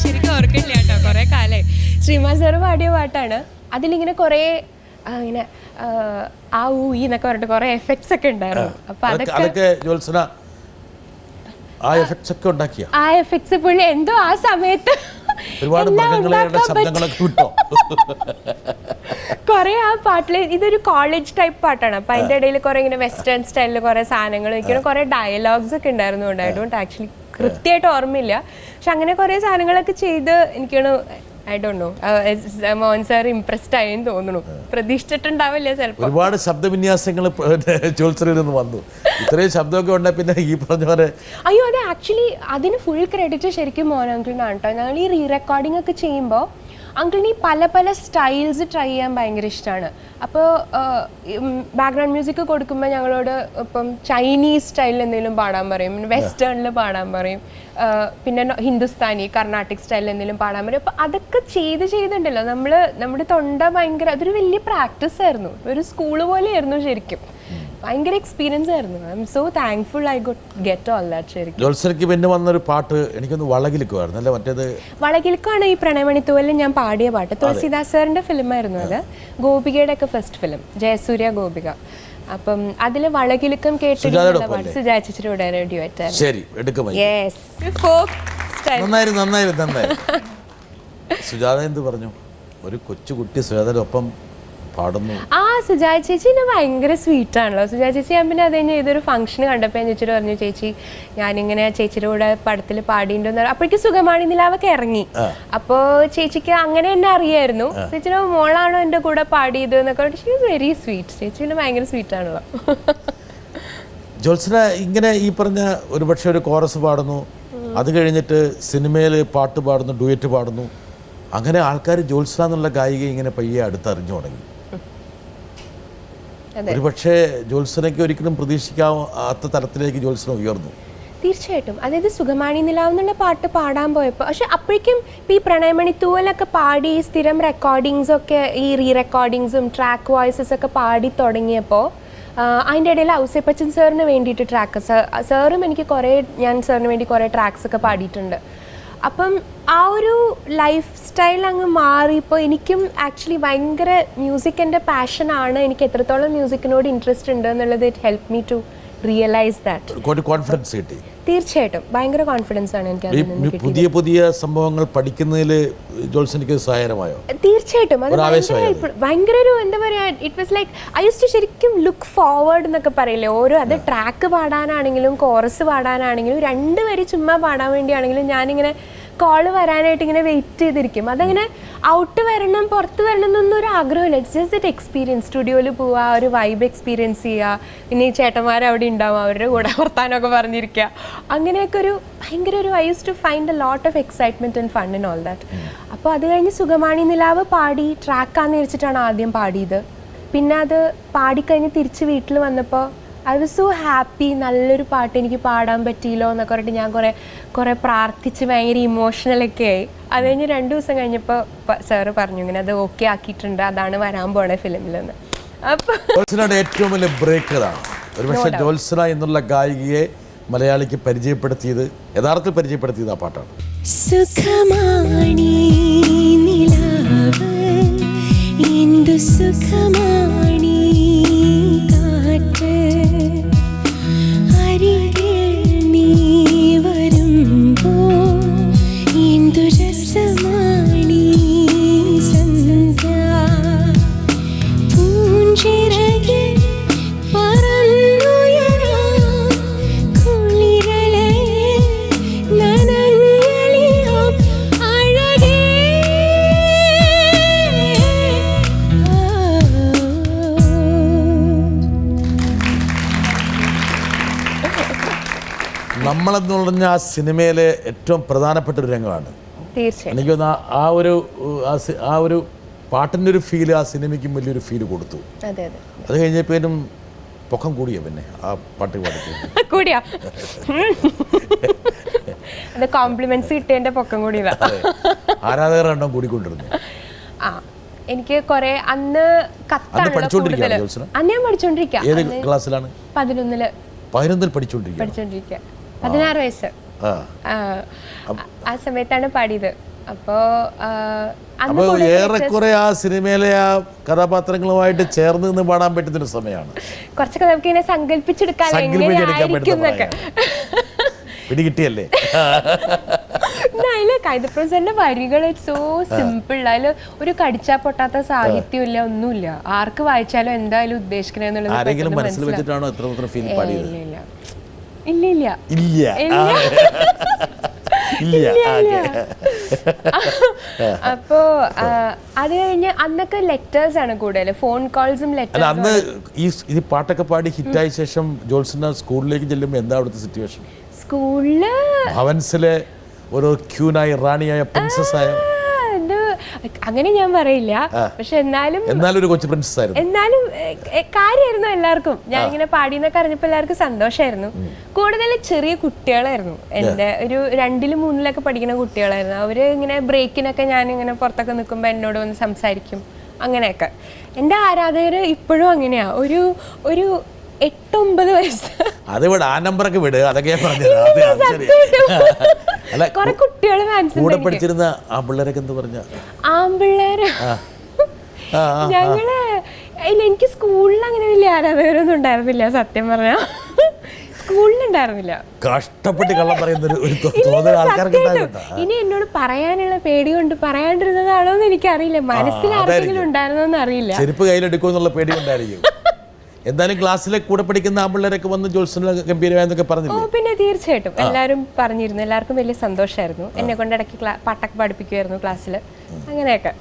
B: ശരിക്കും ഓർക്കില്ല കേട്ടോ, കുറെ കാലേ. ശ്രീകുമാർ സാറ് പാടിയ പാട്ടാണ്. അതിലിങ്ങനെ കുറേ ഇങ്ങനെ ആ ഊ എന്നൊക്കെ പറഞ്ഞിട്ട് കുറെ എഫക്ട്സ് ഒക്കെ ഉണ്ടായിരുന്നു. അപ്പൊ
A: അതൊക്കെ ജോത്സ്ന ആ എഫക്ട്സ് ഒക്കെ ഉണ്ടാക്കിയ
B: ആ എഫക്ട്സ് പുള്ളി എന്തോ ആ സമയത്ത്
A: ഒരുപാട് മൃഗങ്ങളുടെ ശബ്ദങ്ങളൊക്കെ കിട്ടോ.
B: കുറെ ആ പാട്ടില് ഇതൊരു കോളേജ് ടൈപ്പ് പാട്ടാണ്. അപ്പൊ അതിന്റെ ഇടയിൽ കുറെ ഇങ്ങനെ വെസ്റ്റേൺ സ്റ്റൈലിൽ കുറെ സാധനങ്ങൾ, എനിക്ക് കുറെ ഡയലോഗ്സ് ഒക്കെ ഉണ്ടായിരുന്നു. ഐ ഡോണ്ട് ആക്ച്വലി കൃത്യമായിട്ട് ഓർമ്മയില്ല. പക്ഷെ അങ്ങനെ കുറെ സാധനങ്ങളൊക്കെ ചെയ്ത് എനിക്കാണ് I don't know Mohan sir impressed ആയെന്ന് തോന്നുന്നു. പ്രതീക്ഷിച്ചിട്ടുണ്ടാവില്ല ചിലപ്പോൾ.
A: ഒരുപാട് ശബ്ദവിന്യാസങ്ങൾ ജോത്സ്നയിൽ നിന്ന് വന്നു. ഇത്രയും ശബ്ദമൊക്കെ ഉണ്ടായി പിന്നെ ഈ പറഞ്ഞ പോലെ.
B: അയ്യോ, അത് ആക്ച്വലി അതിന് ഫുൾ ക്രെഡിറ്റ് ശരിക്കും മോഹൻ അങ്കിളിനാണ് കേട്ടോ. ഞങ്ങൾ ഈ റീ റെക്കോർഡിംഗ് ഒക്കെ ചെയ്യുമ്പോൾ അങ്കിളിന് ഈ പല പല സ്റ്റൈൽസ് ട്രൈ ചെയ്യാൻ ഭയങ്കര ഇഷ്ടമാണ്. അപ്പോൾ ബാക്ക്ഗ്രൗണ്ട് മ്യൂസിക് കൊടുക്കുമ്പോൾ ഞങ്ങളോട് ഇപ്പം ചൈനീസ് സ്റ്റൈലിൽ എന്തെങ്കിലും പാടാൻ പറയും, വെസ്റ്റേണിൽ പാടാൻ പറയും, പിന്നെ ഹിന്ദുസ്ഥാനി കർണാട്ടിക് സ്റ്റൈലിൽ എന്തെങ്കിലും പാടാൻ പറയും. അപ്പോൾ അതൊക്കെ ചെയ്തിട്ടുണ്ടല്ലോ നമ്മുടെ തൊണ്ട ഭയങ്കര, അതൊരു വലിയ പ്രാക്ടീസ് ആയിരുന്നു. ഒരു സ്കൂള് പോലെയായിരുന്നു ശരിക്കും. ഭയങ്കര എക്സ്പീരിയൻസ് ആയിരുന്നു. I M so thankful I get all that. ശരിക്കും
A: ജോത്സ്നയ്ക്ക് പിന്നെ വന്നൊരു പാട്ട് എനിക്കൊന്ന് വളകിലിക്കുമായിരുന്നു അല്ലേ? മറ്റേത്
B: വളകിലിക്കാണ് ഈ പ്രണയമണിത്തൂവലിൽ ഞാൻ പാടിയ പാട്ട്. തുളസിദാസ് സാറിന്റെ ഫിലിമായിരുന്നു അത്. ഗോപികയുടെ ഒക്കെ ഫസ്റ്റ് ഫിലിം, ജയസൂര്യ ഗോപിക. അപ്പം അതിൽ വളകിലുക്കം കേട്ടിട്ടുള്ള പാട്ട് സുജാ ചേച്ചിയുടെ ഡ്യുവറ്റ്.
A: ശരി, എടുക്കും.
B: Yes, folk style.
A: നന്നായിരുന്നു. സുജാത എന്ത് പറഞ്ഞു? ഒരു കൊച്ചുകുട്ടി സുജാതയൊപ്പം പാടുന്നു.
B: സുജാത ചേച്ചി എന്നെ ഭയങ്കര സ്വീറ്റ് ആണല്ലോ. സുജാത ചേച്ചി ഞാൻ പിന്നെ അത് കഴിഞ്ഞ് ഇതൊരു ഫംഗ്ഷൻ കണ്ടപ്പോൾ ഞാൻ ചേച്ചിയോട് പറഞ്ഞു, ചേച്ചി ഞാനിങ്ങനെ ചേച്ചിയുടെ കൂടെ പടത്തിൽ പാടിയിട്ടുണ്ടെന്ന്. അപ്പോഴേക്ക് സുഖമാണി നിലാവൊക്കെ ഇറങ്ങി. അപ്പോൾ ചേച്ചിക്ക് അങ്ങനെ എന്നെ അറിയായിരുന്നു. ചേച്ചിയുടെ മോളാണോ എൻ്റെ കൂടെ പാടിയത് എന്നൊക്കെ. She is very sweet. ചേച്ചി പിന്നെ ഭയങ്കര സ്വീറ്റ് ആണല്ലോ.
A: ജോത്സന ഇങ്ങനെ ഈ പറഞ്ഞ ഒരുപക്ഷെ ഒരു കോറസ് പാടുന്നു, അത് കഴിഞ്ഞിട്ട് സിനിമയിൽ പാട്ട് പാടുന്നു, ഡുയറ്റ് പാടുന്നു. അങ്ങനെ ആൾക്കാർ ജോത്സന എന്നുള്ള ഗായിക ഇങ്ങനെ പയ്യെ അടുത്തറിഞ്ഞു തുടങ്ങി. ഒരുപക്ഷെ ജോത്സനയ്ക്ക് ഒരിക്കലും പ്രതീക്ഷിക്കാത്ത തലത്തിലേക്ക് ജോത്സന ഉയർന്നു.
B: തീർച്ചയായിട്ടും. അതായത് സുഖമാണി നിലാവ് എന്നുള്ള പാട്ട് പാടാൻ പോയപ്പോൾ, പക്ഷെ അപ്പോഴേക്കും ഈ പ്രണയമണി തൂവലൊക്കെ പാടി സ്ഥിരം റെക്കോർഡിങ്സ് ഒക്കെ, ഈ റീ റെക്കോർഡിങ്സും ട്രാക്ക് വോയിസസ് ഒക്കെ പാടി തുടങ്ങിയപ്പോൾ അതിൻ്റെ ഇടയിൽ ഔസേപ്പച്ചൻ സാറിന് വേണ്ടിയിട്ട് സാറും എനിക്ക് ഞാൻ സാറിന് വേണ്ടി കുറേ ട്രാക്സ് ഒക്കെ പാടിയിട്ടുണ്ട്. അപ്പം ആ ഒരു ലൈഫ് സ്റ്റൈൽ അങ്ങ് മാറിയപ്പോൾ എനിക്കും ആക്ച്വലി ഭയങ്കര മ്യൂസിക്കിൻ്റെ പാഷനാണ്. എനിക്ക് എത്രത്തോളം മ്യൂസിക്കിനോട് ഇൻട്രസ്റ്റ് ഉണ്ട് എന്നുള്ളത് it help me to realize that.
A: Confidence കിട്ടി.
B: തീർച്ചയായിട്ടും ഭയങ്കര കോൺഫിഡൻസ് ആണ് എനിക്ക്.
A: പുതിയ പുതിയ സംഭവങ്ങൾ പഠിക്കുന്നതിൽ ജോത്സനയ്ക്ക് സഹായകരമായോ?
B: തീർച്ചയായിട്ടും. അത് ഭയങ്കര ഒരു എന്താ പറയുക, it was like I use to ശരിക്കും ലുക്ക് ഫോർവേഡ് എന്നൊക്കെ പറയില്ലേ. അത് ട്രാക്ക് പാടാനാണെങ്കിലും കോറസ് പാടാനാണെങ്കിലും 2 വരി ചുമ്മാ പാടാൻ വേണ്ടിയാണെങ്കിലും ഞാനിങ്ങനെ കോള് വരാനായിട്ട് ഇങ്ങനെ വെയിറ്റ് ചെയ്തിരിക്കും. അതങ്ങനെ ഔട്ട് വരണം പുറത്ത് വരണം എന്നൊന്നും ഒരു ആഗ്രഹമില്ല. It's just that experience. സ്റ്റുഡിയോയിൽ പോവുക, ഒരു വൈബ് എക്സ്പീരിയൻസ് ചെയ്യുക, പിന്നെ ഈ ചേട്ടന്മാർ അവിടെ ഉണ്ടാവും, അവരുടെ കൂടെ വർത്താനമൊക്കെ പറഞ്ഞിരിക്കുക. അങ്ങനെയൊക്കെ ഒരു ഭയങ്കര ഒരു I use to find a lot of excitement and fun and all that. അപ്പോൾ അത് കഴിഞ്ഞ് സുഖമാണി നിലാവ് പാടി ട്രാക്കാന്ന് വെച്ചിട്ടാണ് ആദ്യം പാടിയത്. പിന്നെ അത് പാടിക്കഴിഞ്ഞ് തിരിച്ച് വീട്ടിൽ വന്നപ്പോൾ ഐ വാസ് സോ ഹാപ്പി. നല്ലൊരു പാട്ട് എനിക്ക് പാടാൻ പറ്റിയല്ലോ എന്നൊക്കെ പറഞ്ഞിട്ട് ഞാൻ കുറേ പ്രാർത്ഥിച്ച് ഭയങ്കര ഇമോഷണലൊക്കെ ആയി. അത് കഴിഞ്ഞ് 2 ദിവസം കഴിഞ്ഞപ്പോൾ സാറ് പറഞ്ഞു ഇങ്ങനെ അത് ഓക്കെ ആക്കിയിട്ടുണ്ട്, അതാണ് വരാൻ പോണേ ഫിലിമിലെന്ന്.
A: അപ്പോൾ ഏറ്റവും വലിയ ബ്രേക്ക് അതാണ്. ഒരുപക്ഷെ ജോത്സന എന്നുള്ള ഗായികയെ മലയാളിക്ക് പരിചയപ്പെടുത്തിയത്, യഥാർത്ഥത്തിൽ പരിചയപ്പെടുത്തിയത് ആ പാട്ടാണ്.
G: സുഖമാണി നിലാവ് എന്തു സുഖമാണി കാറ്റ് അരികെ നീ വരുമ്പോൾ എന്തു രസമാണി സന്ധ്യ പൂഞ്ചിറകിൽ
A: നമ്മളെന്ന് പറഞ്ഞ ആ സിനിമയിലെ ഏറ്റവും പ്രധാനപ്പെട്ട ഒരു രംഗമാണ്.
B: തീർച്ചയായും
A: എനിക്ക് തോന്നുന്നു ആ ഒരു പാട്ടിൻ്റെ ഒരു ഫീല് ആ സിനിമയ്ക്കും വലിയൊരു ഫീല് കൊടുത്തു. അത് കഴിഞ്ഞപ്പോഴും പൊക്കം കൂടിയ പിന്നെ ആ പാട്ട്
B: കൂടിയാ അത് കോംപ്ലിമെന്റ്സ് കിട്ടിയതിന്റെ പൊക്കം കൂടിയതാ.
A: ആരാധകർ എണ്ണം കൂടിക്കൊണ്ടിരുന്നു.
B: എനിക്ക് കുറെ അന്ന് അന്ന് ഞാൻ പഠിച്ചോണ്ടിരിക്കുക.
A: ഏത് ക്ലാസ്സിലാണ്?
B: 11 പഠിച്ചോണ്ടിരിക്കുക. 16 വയസ്സ് ആ സമയത്താണ് പാടിയത്. അപ്പോൾ
A: ഏറെക്കുറെ ആ സിനിമയിലെ ആ കഥാപാത്രങ്ങളുമായിട്ട് ചേർന്ന് നിന്ന് പാടാൻ പറ്റുന്നൊരു സമയമാണ്.
B: കുറച്ചൊക്കെ നമുക്ക് ഇങ്ങനെ സങ്കല്പിച്ചെടുക്കാൻ
A: പിടികിട്ടിയല്ലേ?
B: അതില് കൈതപ്രസാദിന്റെ വരികൾ സോ സിമ്പിൾ. അതിൽ ഒരു കടിച്ചാ പൊട്ടാത്ത സാഹിത്യം ഇല്ല, ഒന്നുമില്ല. ആർക്ക് വായിച്ചാലും എന്തായാലും ഉദ്ദേശിക്കണെന്നുള്ളത്
A: ആരെങ്കിലും മനസ്സിൽ വെച്ചിട്ടാണോ എത്ര ഫീൽ പാടിയത്?
B: ഇല്ല. അപ്പോ അത് കഴിഞ്ഞ് അന്നൊക്കെ ലെറ്റേഴ്സ് ആണ് കൂടുതൽ, ഫോൺ കോൾസും ലെറ്റേഴ്സും.
A: അന്ന് ഈ പാട്ടൊക്കെ പാടി ഹിറ്റായ ശേഷം ജോത്സന സ്കൂളിലേക്ക് ചെല്ലുമ്പോൾ എന്താ അവിടുത്തെ സിറ്റുവേഷൻ?
B: സ്കൂളില് ഭവൻസിലെ
A: ഒരു ക്യൂനായി റാണിയായ പ്രിൻസസ് ആയ
B: അങ്ങനെ ഞാൻ പറയില്ല, പക്ഷെ എന്നാലും
A: ഒരു കൊച്ചു പ്രിൻസസ് ആയിരുന്നു.
B: എന്നാലും കാര്യമായിരുന്നു എല്ലാവർക്കും. ഞാനിങ്ങനെ പാടിയെന്നൊക്കെ അറിഞ്ഞപ്പോൾ എല്ലാവർക്കും സന്തോഷമായിരുന്നു. കൂടുതൽ ചെറിയ കുട്ടികളായിരുന്നു, എൻ്റെ ഒരു 2ലും 3ലൊക്കെ പഠിക്കുന്ന കുട്ടികളായിരുന്നു. അവര് ഇങ്ങനെ ബ്രേക്കിനൊക്കെ ഞാനിങ്ങനെ പുറത്തൊക്കെ നിൽക്കുമ്പോൾ എന്നോട് വന്ന് സംസാരിക്കും, അങ്ങനെയൊക്കെ. എൻ്റെ ആരാധകർ ഇപ്പോഴും അങ്ങനെയാ. ഒരു 8-9 വയസ്സ്.
A: അത് വിട്, ആ നമ്പറൊക്കെ വിട്, അതൊക്കെ കൂടെ പഠിച്ചിരുന്ന ആ പിള്ളേരൊക്കെ എന്ത് പറഞ്ഞ
B: ആമ്പിള്ളേര് ഞങ്ങള് എനിക്ക് സ്കൂളിൽ അങ്ങനെ വലിയ ആരാധകരൊന്നും ഉണ്ടായിരുന്നില്ല സത്യം പറഞ്ഞാ. സ്കൂളിലുണ്ടായിരുന്നില്ല.
A: കഷ്ടപ്പെട്ട് കള്ളം പറയുന്ന ഒരു തോന്നൽ ആൾക്കാർക്ക് ഉണ്ടാകട്ടെ.
B: ഇനി എന്നോട് പറയാനുള്ള പേടി കൊണ്ട് പറയാണ്ടിരുന്നതാണോ എന്ന് എനിക്കറിയില്ല. മനസ്സിലാരെങ്കിലും ഉണ്ടായിരുന്നോ എന്ന് അറിയില്ല.
A: ചെരുപ്പ് കയ്യിലെടുക്കുമെന്നുള്ള പേടി കൊണ്ടായിരിക്കും. എന്തായാലും ക്ലാസ്സിലെ കൂടെ പഠിക്കുന്ന ആമ്പിള്ളേരൊക്കെ വന്ന് ജോത്സന ഗംഭീരമായെന്നൊക്കെ പറഞ്ഞില്ലേ?
B: പിന്നെ തീർച്ചയായിട്ടും എല്ലാവരും പറഞ്ഞിരുന്നു. എല്ലാവർക്കും വലിയ സന്തോഷമായിരുന്നു. എന്നെ കൊണ്ട് ഇടയ്ക്ക് പാട്ടൊക്കെ പഠിപ്പിക്കുമായിരുന്നു ക്ലാസ്സിൽ. അങ്ങനെയൊക്കെ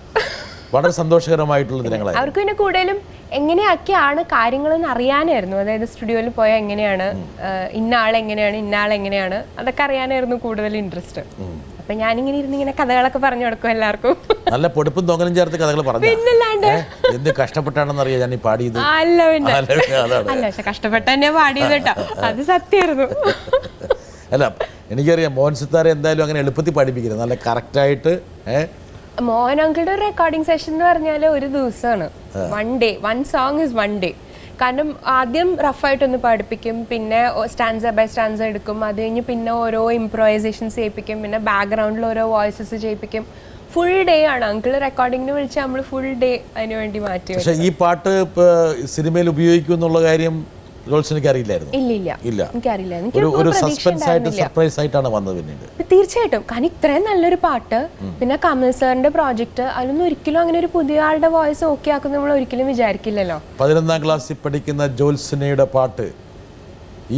A: വളരെ സന്തോഷകരമായിട്ടുള്ള ദിനങ്ങളായി.
B: അവർക്ക് പിന്നെ കൂടുതലും എങ്ങനെയൊക്കെയാണ് കാര്യങ്ങളെന്ന് അറിയാനായിരുന്നു. അതായത് സ്റ്റുഡിയോയിൽ പോയാൽ എങ്ങനെയാണ്, ഇന്ന ആളെങ്ങനെയാണ് അതൊക്കെ അറിയാനായിരുന്നു കൂടുതൽ ഇൻട്രസ്റ്റ്. അപ്പൊ ഞാനിങ്ങനെ ഇരുന്ന് ഇങ്ങനെ കഥകളൊക്കെ പറഞ്ഞു കൊടുക്കും എല്ലാവർക്കും.
A: നല്ല പൊടുപ്പും തൊങ്ങലും ചേർത്ത് കഥകൾ പറഞ്ഞു.
B: പിന്നല്ലാണ്ട്
A: എന്ത് കഷ്ടപ്പെട്ടാണെന്ന് അറിയാം ഞാൻ ഈ പാടിയത്.
B: അല്ല പക്ഷെ കഷ്ടപ്പെട്ട് തന്നെ പാടിയത് കേട്ടോ, അത് സത്യമായിരുന്നു.
A: അല്ല എനിക്കറിയാം മോഹൻ സിത്താര എന്തായാലും അങ്ങനെ എളുപ്പത്തിൽ പഠിപ്പിക്കുന്നത്, നല്ല കറക്റ്റായിട്ട്.
B: മോഹൻ അങ്കിളുടെ റെക്കോർഡിംഗ് സെഷൻ എന്ന് പറഞ്ഞാൽ ഒരു ദിവസമാണ്. 1 day 1 song is 1 day. കാരണം ആദ്യം റഫായിട്ടൊന്ന് പഠിപ്പിക്കും, പിന്നെ സ്റ്റാൻസ ബൈ സ്റ്റാൻസ എടുക്കും, അത് കഴിഞ്ഞ് പിന്നെ ഓരോ ഇംപ്രൊവൈസേഷൻസ് ചെയ്യിപ്പിക്കും, പിന്നെ ബാക്ക്ഗ്രൗണ്ടിൽ ഓരോ വോയിസസ് ചെയ്യിപ്പിക്കും. ഫുൾ ഡേ ആണ്. അങ്കിൾ റെക്കോർഡിങ്ങിന് വിളിച്ചാൽ നമ്മൾ ഫുൾ ഡേ അതിന് വേണ്ടി മാറ്റി.
A: പക്ഷേ ഈ പാട്ട് സിനിമയിൽ ഉപയോഗിക്കും എന്നുള്ള കാര്യം ജോത്സനയ്ക്ക് അറിയില്ലായിരുന്നു.
B: ഇല്ല എനിക്കറിയില്ല.
A: ഒരു സസ്പെൻസ് ആയിട്ട് സർപ്രൈസ് ആയിട്ടാണ് വന്നത് പിന്നീട്.
B: തീർച്ചയായിട്ടും. കാരണം ഇത്രയും നല്ലൊരു പാട്ട്, പിന്നെ കമൽ സാറിന്റെ പ്രോജക്റ്റ്, അതിലൊന്നും ഒരിക്കലും അങ്ങനെ ഒരു പുതിയ ആളുടെ വോയിസ് ഓക്കെ ആക്കുന്ന നമ്മൾ ഒരിക്കലും വിചാരിക്കില്ലല്ലോ.
A: 11ാം ക്ലാസ്സിൽ പഠിക്കുന്ന ജോത്സനയുടെ പാട്ട്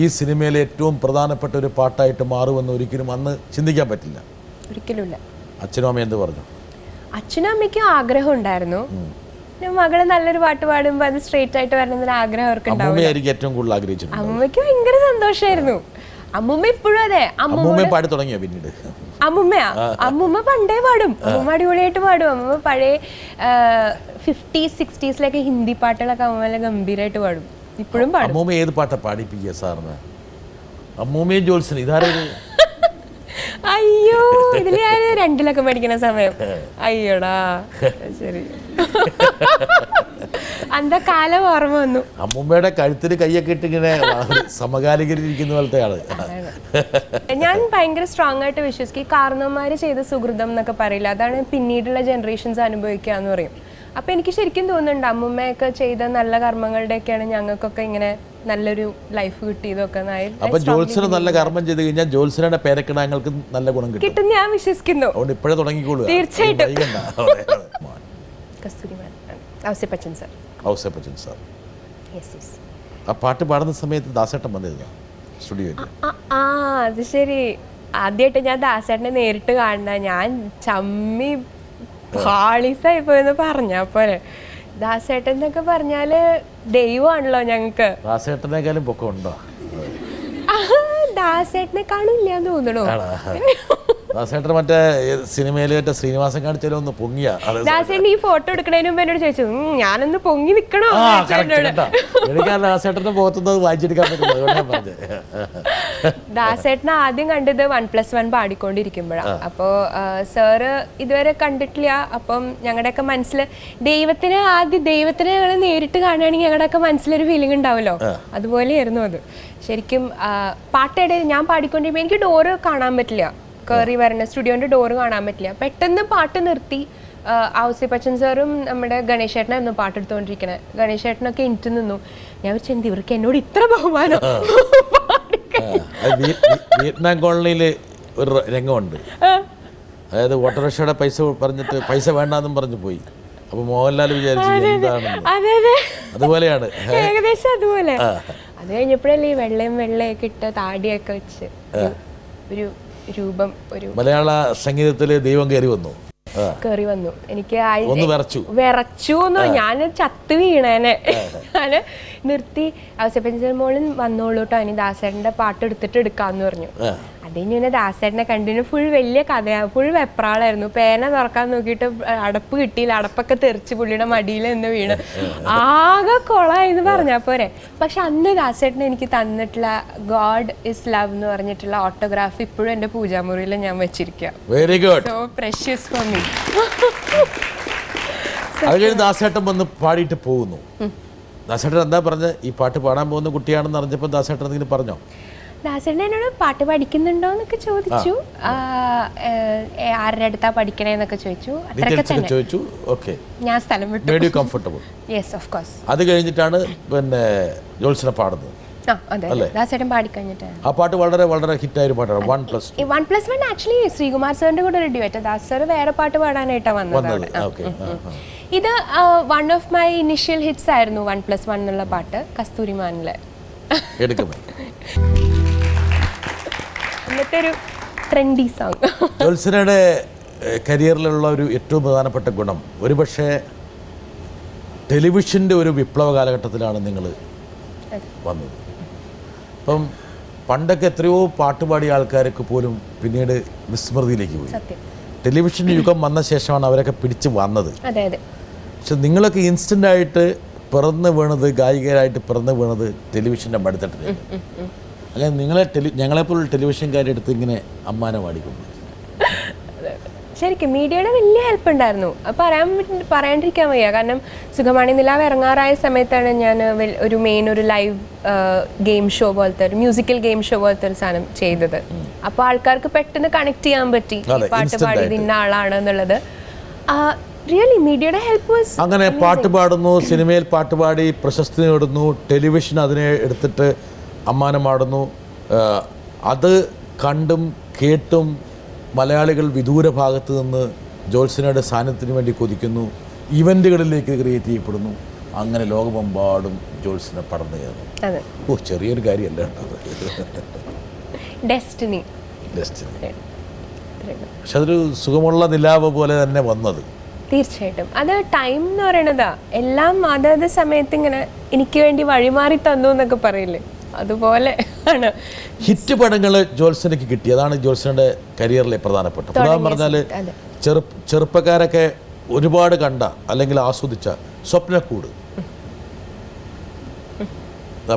A: ഈ സിനിമയിലെ ഏറ്റവും പ്രധാനപ്പെട്ട ഒരു പാട്ടായിട്ട് മാറുമെന്ന് ഒരിക്കലും അന്ന് ചിന്തിക്കാൻ പറ്റില്ല.
B: ഒരിക്കലുമില്ല.
A: അച്ഛനും അമ്മയും എന്ത് പറഞ്ഞു?
B: അച്ഛനും അമ്മയ്ക്കും ആഗ്രഹം ഉണ്ടായിരുന്നു. മകള് നല്ലൊരു പാട്ട് പാടുമ്പോ അത് സ്ട്രേറ്റ് ആയിട്ട് വരണമെന്നൊരു ആഗ്രഹം അവർക്ക്
A: ഏറ്റവും കൂടുതൽ ആഗ്രഹിച്ചിട്ടുണ്ട്.
B: അമ്മയ്ക്ക് ഭയങ്കര സന്തോഷമായിരുന്നു. അമ്മൂമ്മ ഇപ്പോഴും അതെ.
A: അമ്മൂമ്മ പാടി തുടങ്ങിയോ പിന്നീട്?
B: അമ്മൂമ്മ പണ്ടേ പാടും. അമ്മൂമ്മ അടിപൊളിയായിട്ട് പാടും. അമ്മൂമ്മ പഴയ 50s 60s ഹിന്ദി പാട്ടുകളൊക്കെ അമ്മൂമ്മ ഗംഭീരമായിട്ട് പാടും. ഇപ്പോഴും പാടും.
A: അമ്മൂമ്മ ഏത് പാട്ടാ പാടിപ്പിക്കുക സാറിന്? അമ്മൂമ്മയും ജോത്സന ഇതാരൊരു
B: അയ്യോ, ഇതില് ഞാൻ 2-ലൊക്കെ പഠിക്കുന്ന സമയം. അയ്യോടാ ശരി, അന്ത കാലം ഓർമ്മ വന്നു.
A: അമ്മൂമ്മയുടെ കഴുത്തിന് കയ്യൊക്കെ ഇട്ട് ഇങ്ങനെ സമകാലികരിക്കുന്ന പോലത്തെ ആള്.
B: ഞാൻ ഭയങ്കര സ്ട്രോങ് ആയിട്ട് വിശ്വസിക്കും. കാരണവന്മാര് ചെയ്ത സുഹൃതം എന്നൊക്കെ പറയില്ല, അതാണ് പിന്നീടുള്ള ജനറേഷൻസ് അനുഭവിക്കുക എന്ന് പറയും. അപ്പൊ എനിക്ക് ശരിക്കും തോന്നുന്നുണ്ട് അമ്മൂമ്മയൊക്കെ ചെയ്ത നല്ല കർമ്മങ്ങളുടെയൊക്കെയാണ് ഞങ്ങൾക്കൊക്കെ ഇങ്ങനെ നല്ലൊരു ലൈഫ് കിട്ടിയതൊക്കെ.
A: അപ്പൊ ജോത്സന നല്ല കർമ്മം ചെയ്ത് കഴിഞ്ഞാൽ ജോത്സനയുടെ പേരക്കിടാങ്ങൾക്ക് നല്ല ഗുണം കിട്ടും
B: ഞാൻ വിശ്വസിക്കുന്നു.
A: അതുകൊണ്ട് ഇപ്പോഴേ തുടങ്ങിക്കോളൂ.
B: തീർച്ചയായിട്ടും. ഔസേപ്പച്ചൻ സാർ.
A: ആ പാട്ട് പാടുന്ന സമയത്ത് ദാസേട്ടൻ വന്നിരുന്നു സ്റ്റുഡിയോയിൽ.
B: അത് ശരി. ആദ്യമായിട്ട് ഞാൻ ദാസേട്ടനെ നേരിട്ട് കാണുന്ന, ഞാൻ ചമ്മി ഹാളിസായി പോയെന്ന് പറഞ്ഞ പോലെ. ദാസേട്ടൻ എന്നൊക്കെ പറഞ്ഞാല് ദൈവമാണല്ലോ ഞങ്ങക്ക്.
A: ദാസേട്ടനേക്കാളും പൊക്കം ഉണ്ടോ?
B: ദാസേട്ടനെക്കാളും ഇല്ലാന്ന് തോന്നണോ?
A: ദാസേട്ടൻ മറ്റേ സിനിമയില് മറ്റേ ശ്രീനിവാസൻ കാണിച്ചാലും ഒന്ന് പൊങ്ങിയ.
B: ദാസേട്ടൻ ഈ ഫോട്ടോ എടുക്കണതിന് മുമ്പ് എന്നോട് ചോദിച്ചു, ഞാനൊന്ന് പൊങ്ങി നിക്കണോ?
A: എനിക്ക് ദാസേട്ടന്റെ മുഖത്തുനിന്ന് വായിച്ചെടുക്കാൻ പറ്റും.
B: ദാസേട്ടനെ ആദ്യം കണ്ടത് 1+1 പാടിക്കൊണ്ടിരിക്കുമ്പോഴാണ്. അപ്പോൾ സാറ് ഇതുവരെ കണ്ടിട്ടില്ല. അപ്പം ഞങ്ങളുടെയൊക്കെ മനസ്സിൽ ദൈവത്തിനെ ഞങ്ങൾ നേരിട്ട് കാണുകയാണെങ്കിൽ ഞങ്ങളുടെയൊക്കെ മനസ്സിലൊരു ഫീലിംഗ് ഉണ്ടാവുമല്ലോ, അതുപോലെയായിരുന്നു അത്. ശരിക്കും പാട്ടിടയിൽ ഞാൻ പാടിക്കൊണ്ടിരിക്കുമ്പോൾ എനിക്ക് ഡോറ് കാണാൻ പറ്റില്ല, കയറി വരുന്ന സ്റ്റുഡിയോന്റെ ഡോറ് കാണാൻ പറ്റില്ല. പെട്ടെന്ന് പാട്ട് നിർത്തി ഔസേപ്പച്ചൻ സാറും നമ്മുടെ ഗണേശേട്ടനായിരുന്നു പാട്ടെടുത്തോണ്ടിരിക്കണേ. ഗണേശേട്ടനൊക്കെ എനിക്ക് നിന്നു. ഞാൻ വിചാരിച്ചു ഇവർക്ക് എന്നോട് ഇത്ര ബഹുമാനം.
A: വിയറ്റ്നാം കോളനിയില് ഒരു രംഗമുണ്ട്. അതായത് ഓട്ടോറിക്ഷയുടെ പൈസ വേണ്ടെന്നും പറഞ്ഞു പോയി. അപ്പൊ മോഹൻലാൽ വിചാരിച്ചു എന്താണെന്ന്. അതുപോലെയാണ്
B: ഏകദേശം അതുപോലെ. അത് കഴിഞ്ഞപ്പോഴല്ലേ ഈ വെള്ളയൊക്കെ ഇട്ട് താടിയൊക്കെ വെച്ച് ഒരു രൂപം, ഒരു
A: മലയാള സംഗീതത്തില് ദൈവം കയറി വന്നു. എനിക്ക് വിറച്ചു. ഞാൻ ചത്ത് വീണേനെ. ഞാന് നിർത്തി. ഔസേപ്പച്ചൻ മോളും വന്നോളൂ കേട്ടോ, ഇനി ദാസേട്ടന്റെ പാട്ട് എടുക്കാന്ന് പറഞ്ഞു. അത് കഴിഞ്ഞ് ദാസേട്ടനെ കണ്ടിന് ഫുൾ വലിയ കഥയാണ്, ഫുൾ വെപ്രാളായിരുന്നു. പേന തുറക്കാൻ നോക്കിയിട്ട് അടപ്പ് കിട്ടിയില്ല, അടപ്പൊക്കെ തെറിച്ച് പുള്ളിയുടെ മടിയിൽ നിന്ന് വീണ് ആകെ കൊളായിന്ന് പറഞ്ഞാൽ പോരെ. പക്ഷെ അന്ന് ദാസേട്ടൻ എനിക്ക് തന്നിട്ടുള്ള ഗോഡ് ഇസ് ലവ് എന്ന് പറഞ്ഞിട്ടുള്ള ഓട്ടോഗ്രാഫ് ഇപ്പോഴും എൻ്റെ പൂജാമുറിയിൽ ഞാൻ വെച്ചിരിക്കുക. Very good.
B: So precious for me.
A: അത് കഴിഞ്ഞ് ദാസേട്ടൻ വന്ന് പാടിയിട്ട് പോകുന്നു. ദാസേട്ടൻ എന്താ പറഞ്ഞത്? ഈ പാട്ട് പാടാൻ പോകുന്ന കുട്ടിയാണെന്ന് അറിഞ്ഞപ്പോൾ ദാസേട്ടൻ എന്തെങ്കിലും പറഞ്ഞോ?
B: ദാസേട്ടൻ എന്നോട് പാട്ട് പഠിക്കുന്നുണ്ടോ എന്നൊക്കെ ചോദിച്ചു. ആരുടെ അടുത്താ പഠിക്കണേന്നൊക്കെ ചോദിച്ചു. ഞാൻ സ്ഥലം വിട്ടു.
A: കംഫർട്ടബിൾ.
B: Yes of course.
A: അത് കഴിഞ്ഞിട്ടാണ് പിന്നെ ജോത്സന പാടുന്നത്.
B: അതെ ദാസേട്ടൻ പാടിക്കഴിഞ്ഞിട്ട്.
A: ആ പാട്ട് വളരെ വളരെ ഹിറ്റായ ഒരു പാട്ടാണ് 1+2.
B: 1+1 ആക്ച്വലി ശ്രീകുമാർ സാറിന്റെ കൂടെ ഒരു ഡ്യുവറ്റ്. ദാസ് സാർ വേറെ പാട്ട് പാടാനായിട്ടാണ് വന്നത്. ഇത് one of my initial hits ആയിരുന്നു 1+1 എന്നുള്ള പാട്ട്, കസ്തൂരിമാനിലെ. ഇന്നത്തെ ഒരു ട്രെൻഡി സോങ്.
A: ജ്യോത്സനയുടെ കരിയറിലുള്ള ഒരു ഏറ്റവും പ്രധാനപ്പെട്ട ഗുണം ഒരുപക്ഷെ ടെലിവിഷൻ്റെ ഒരു വിപ്ലവ കാലഘട്ടത്തിലാണ് നിങ്ങൾ വന്നത്. അപ്പം പണ്ടൊക്കെ എത്രയോ പാട്ടുപാടിയ ആൾക്കാരൊക്കെ പോലും പിന്നീട് വിസ്മൃതിയിലേക്ക് പോയി. ടെലിവിഷൻ യുഗം വന്ന ശേഷമാണ് അവരൊക്കെ പിടിച്ച് വന്നത്. പക്ഷെ നിങ്ങളൊക്കെ ഇൻസ്റ്റൻ്റ് ആയിട്ട് പിറന്നു വീണത്, ഗായികരായിട്ട് പിറന്നു വീണത് ടെലിവിഷൻ്റെ മടിത്തട്ടിൽ. അല്ലെ നിങ്ങളെ ഞങ്ങളെപ്പോലുള്ള ടെലിവിഷൻകാരെടുത്ത് ഇങ്ങനെ അമ്മാനം പാടിക്കുന്നു.
B: ശരിക്കും മീഡിയയുടെ വലിയ ഹെൽപ്പ് ഉണ്ടായിരുന്നു. പറയാണ്ടിരിക്കാൻ വയ്യ. കാരണം സുഖമാണി നിലാവ് ഇറങ്ങാറായ സമയത്താണ് ഞാൻ ഒരു ലൈവ് ഗെയിം ഷോ പോലത്തെ ഒരു മ്യൂസിക്കൽ ഗെയിം ഷോ പോലത്തെ ഒരു സാധനം ചെയ്തത്. അപ്പോൾ ആൾക്കാർക്ക് പെട്ടെന്ന് കണക്ട് ചെയ്യാൻ പറ്റി പാട്ട് പാടിയത് ഇന്ന ആളാണ് എന്നുള്ളത്. റിയലി മീഡിയയുടെ ഹെൽപ്പ് വാസ്.
A: അങ്ങനെ പാട്ട് പാടുന്നു, സിനിമയിൽ പാട്ട് പാടി പ്രശസ്തി നേടുന്നു, ടെലിവിഷൻ അതിനെ എടുത്തിട്ട് അമ്മാനമാടുന്നു. അത് കണ്ടും കേട്ടും മലയാളികൾ വിദൂര ഭാഗത്ത് നിന്ന് ജ്യോത്സനയുടെ സാന്നിധ്യത്തിന് വേണ്ടി കൊതിക്കുന്നു, ഇവൻറ്റുകളിലേക്ക് ക്രിയേറ്റ് ചെയ്യപ്പെടുന്നു. അങ്ങനെ ലോകമെമ്പാടും ജ്യോത്സന പടർന്നു കയറുന്നു. ചെറിയൊരു കാര്യമല്ല
B: ഡെസ്റ്റിനി.
A: പക്ഷെ അതൊരു സുഖമുള്ള നിലാവ് പോലെ തന്നെ വന്നത്.
B: തീർച്ചയായിട്ടും അത് ടൈം എന്ന് പറയണതാ. എല്ലാം അതത് സമയത്ത് ഇങ്ങനെ എനിക്ക് വേണ്ടി വഴിമാറി തന്നു എന്നൊക്കെ പറയില്ലേ, അതുപോലെ ആണ്.
A: ഹിറ്റ് പടങ്ങൾ ജ്യോത്സനയ്ക്ക് കിട്ടി. അതാണ് ജ്യോത്സനയുടെ കരിയറിലെ പ്രധാനപ്പെട്ട. ഉദാഹരണം പറഞ്ഞാൽ ചെറുപ്പക്കാരൊക്കെ ഒരുപാട് കണ്ട അല്ലെങ്കിൽ ആസ്വദിച്ച സ്വപ്നക്കൂട്,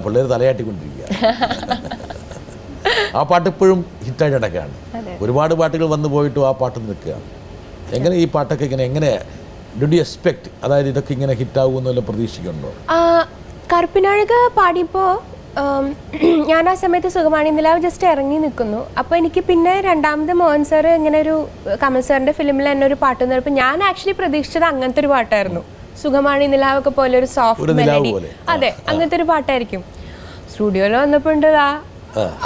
A: പിള്ളേർ തലയാട്ടിക്കൊണ്ടിരിക്കുക. ആ പാട്ട് ഇപ്പോഴും ഹിറ്റായിട്ട് നടക്കുകയാണ്. ഒരുപാട് പാട്ടുകൾ വന്നു പോയിട്ടും ആ പാട്ട് നിൽക്കുകയാണ്. എങ്ങനെ ഈ പാട്ടൊക്കെ എങ്ങനെ ഡു യു എക്സ്പെക്ട്, അതായത് ഇതൊക്കെ ഇങ്ങനെ ഹിറ്റാകുമെന്നല്ലോ പ്രതീക്ഷിക്കുന്നുണ്ടോ?
B: കറുപ്പിനാഴക പാടിയപ്പോൾ ഞാൻ ആ സമയത്ത് സുഖമാണി നിലാവ് ജസ്റ്റ് ഇറങ്ങി നിൽക്കുന്നു. അപ്പോൾ എനിക്ക് പിന്നെ രണ്ടാമത് മോഹൻ സാർ ഇങ്ങനെ ഒരു കമൽ സാറിൻ്റെ ഫിലിമിൽ തന്നെ ഒരു പാട്ട് നിന്നപ്പോൾ ഞാൻ ആക്ച്വലി പ്രതീക്ഷിച്ചത് അങ്ങനത്തെ ഒരു പാട്ടായിരുന്നു. സുഖമാണി നിലാവൊക്കെ പോലെ ഒരു സോഫ്റ്റ് മെലഡി. അതെ, അങ്ങനത്തെ ഒരു പാട്ടായിരിക്കും. സ്റ്റുഡിയോയിൽ വന്നപ്പോൾ ഉണ്ടതാ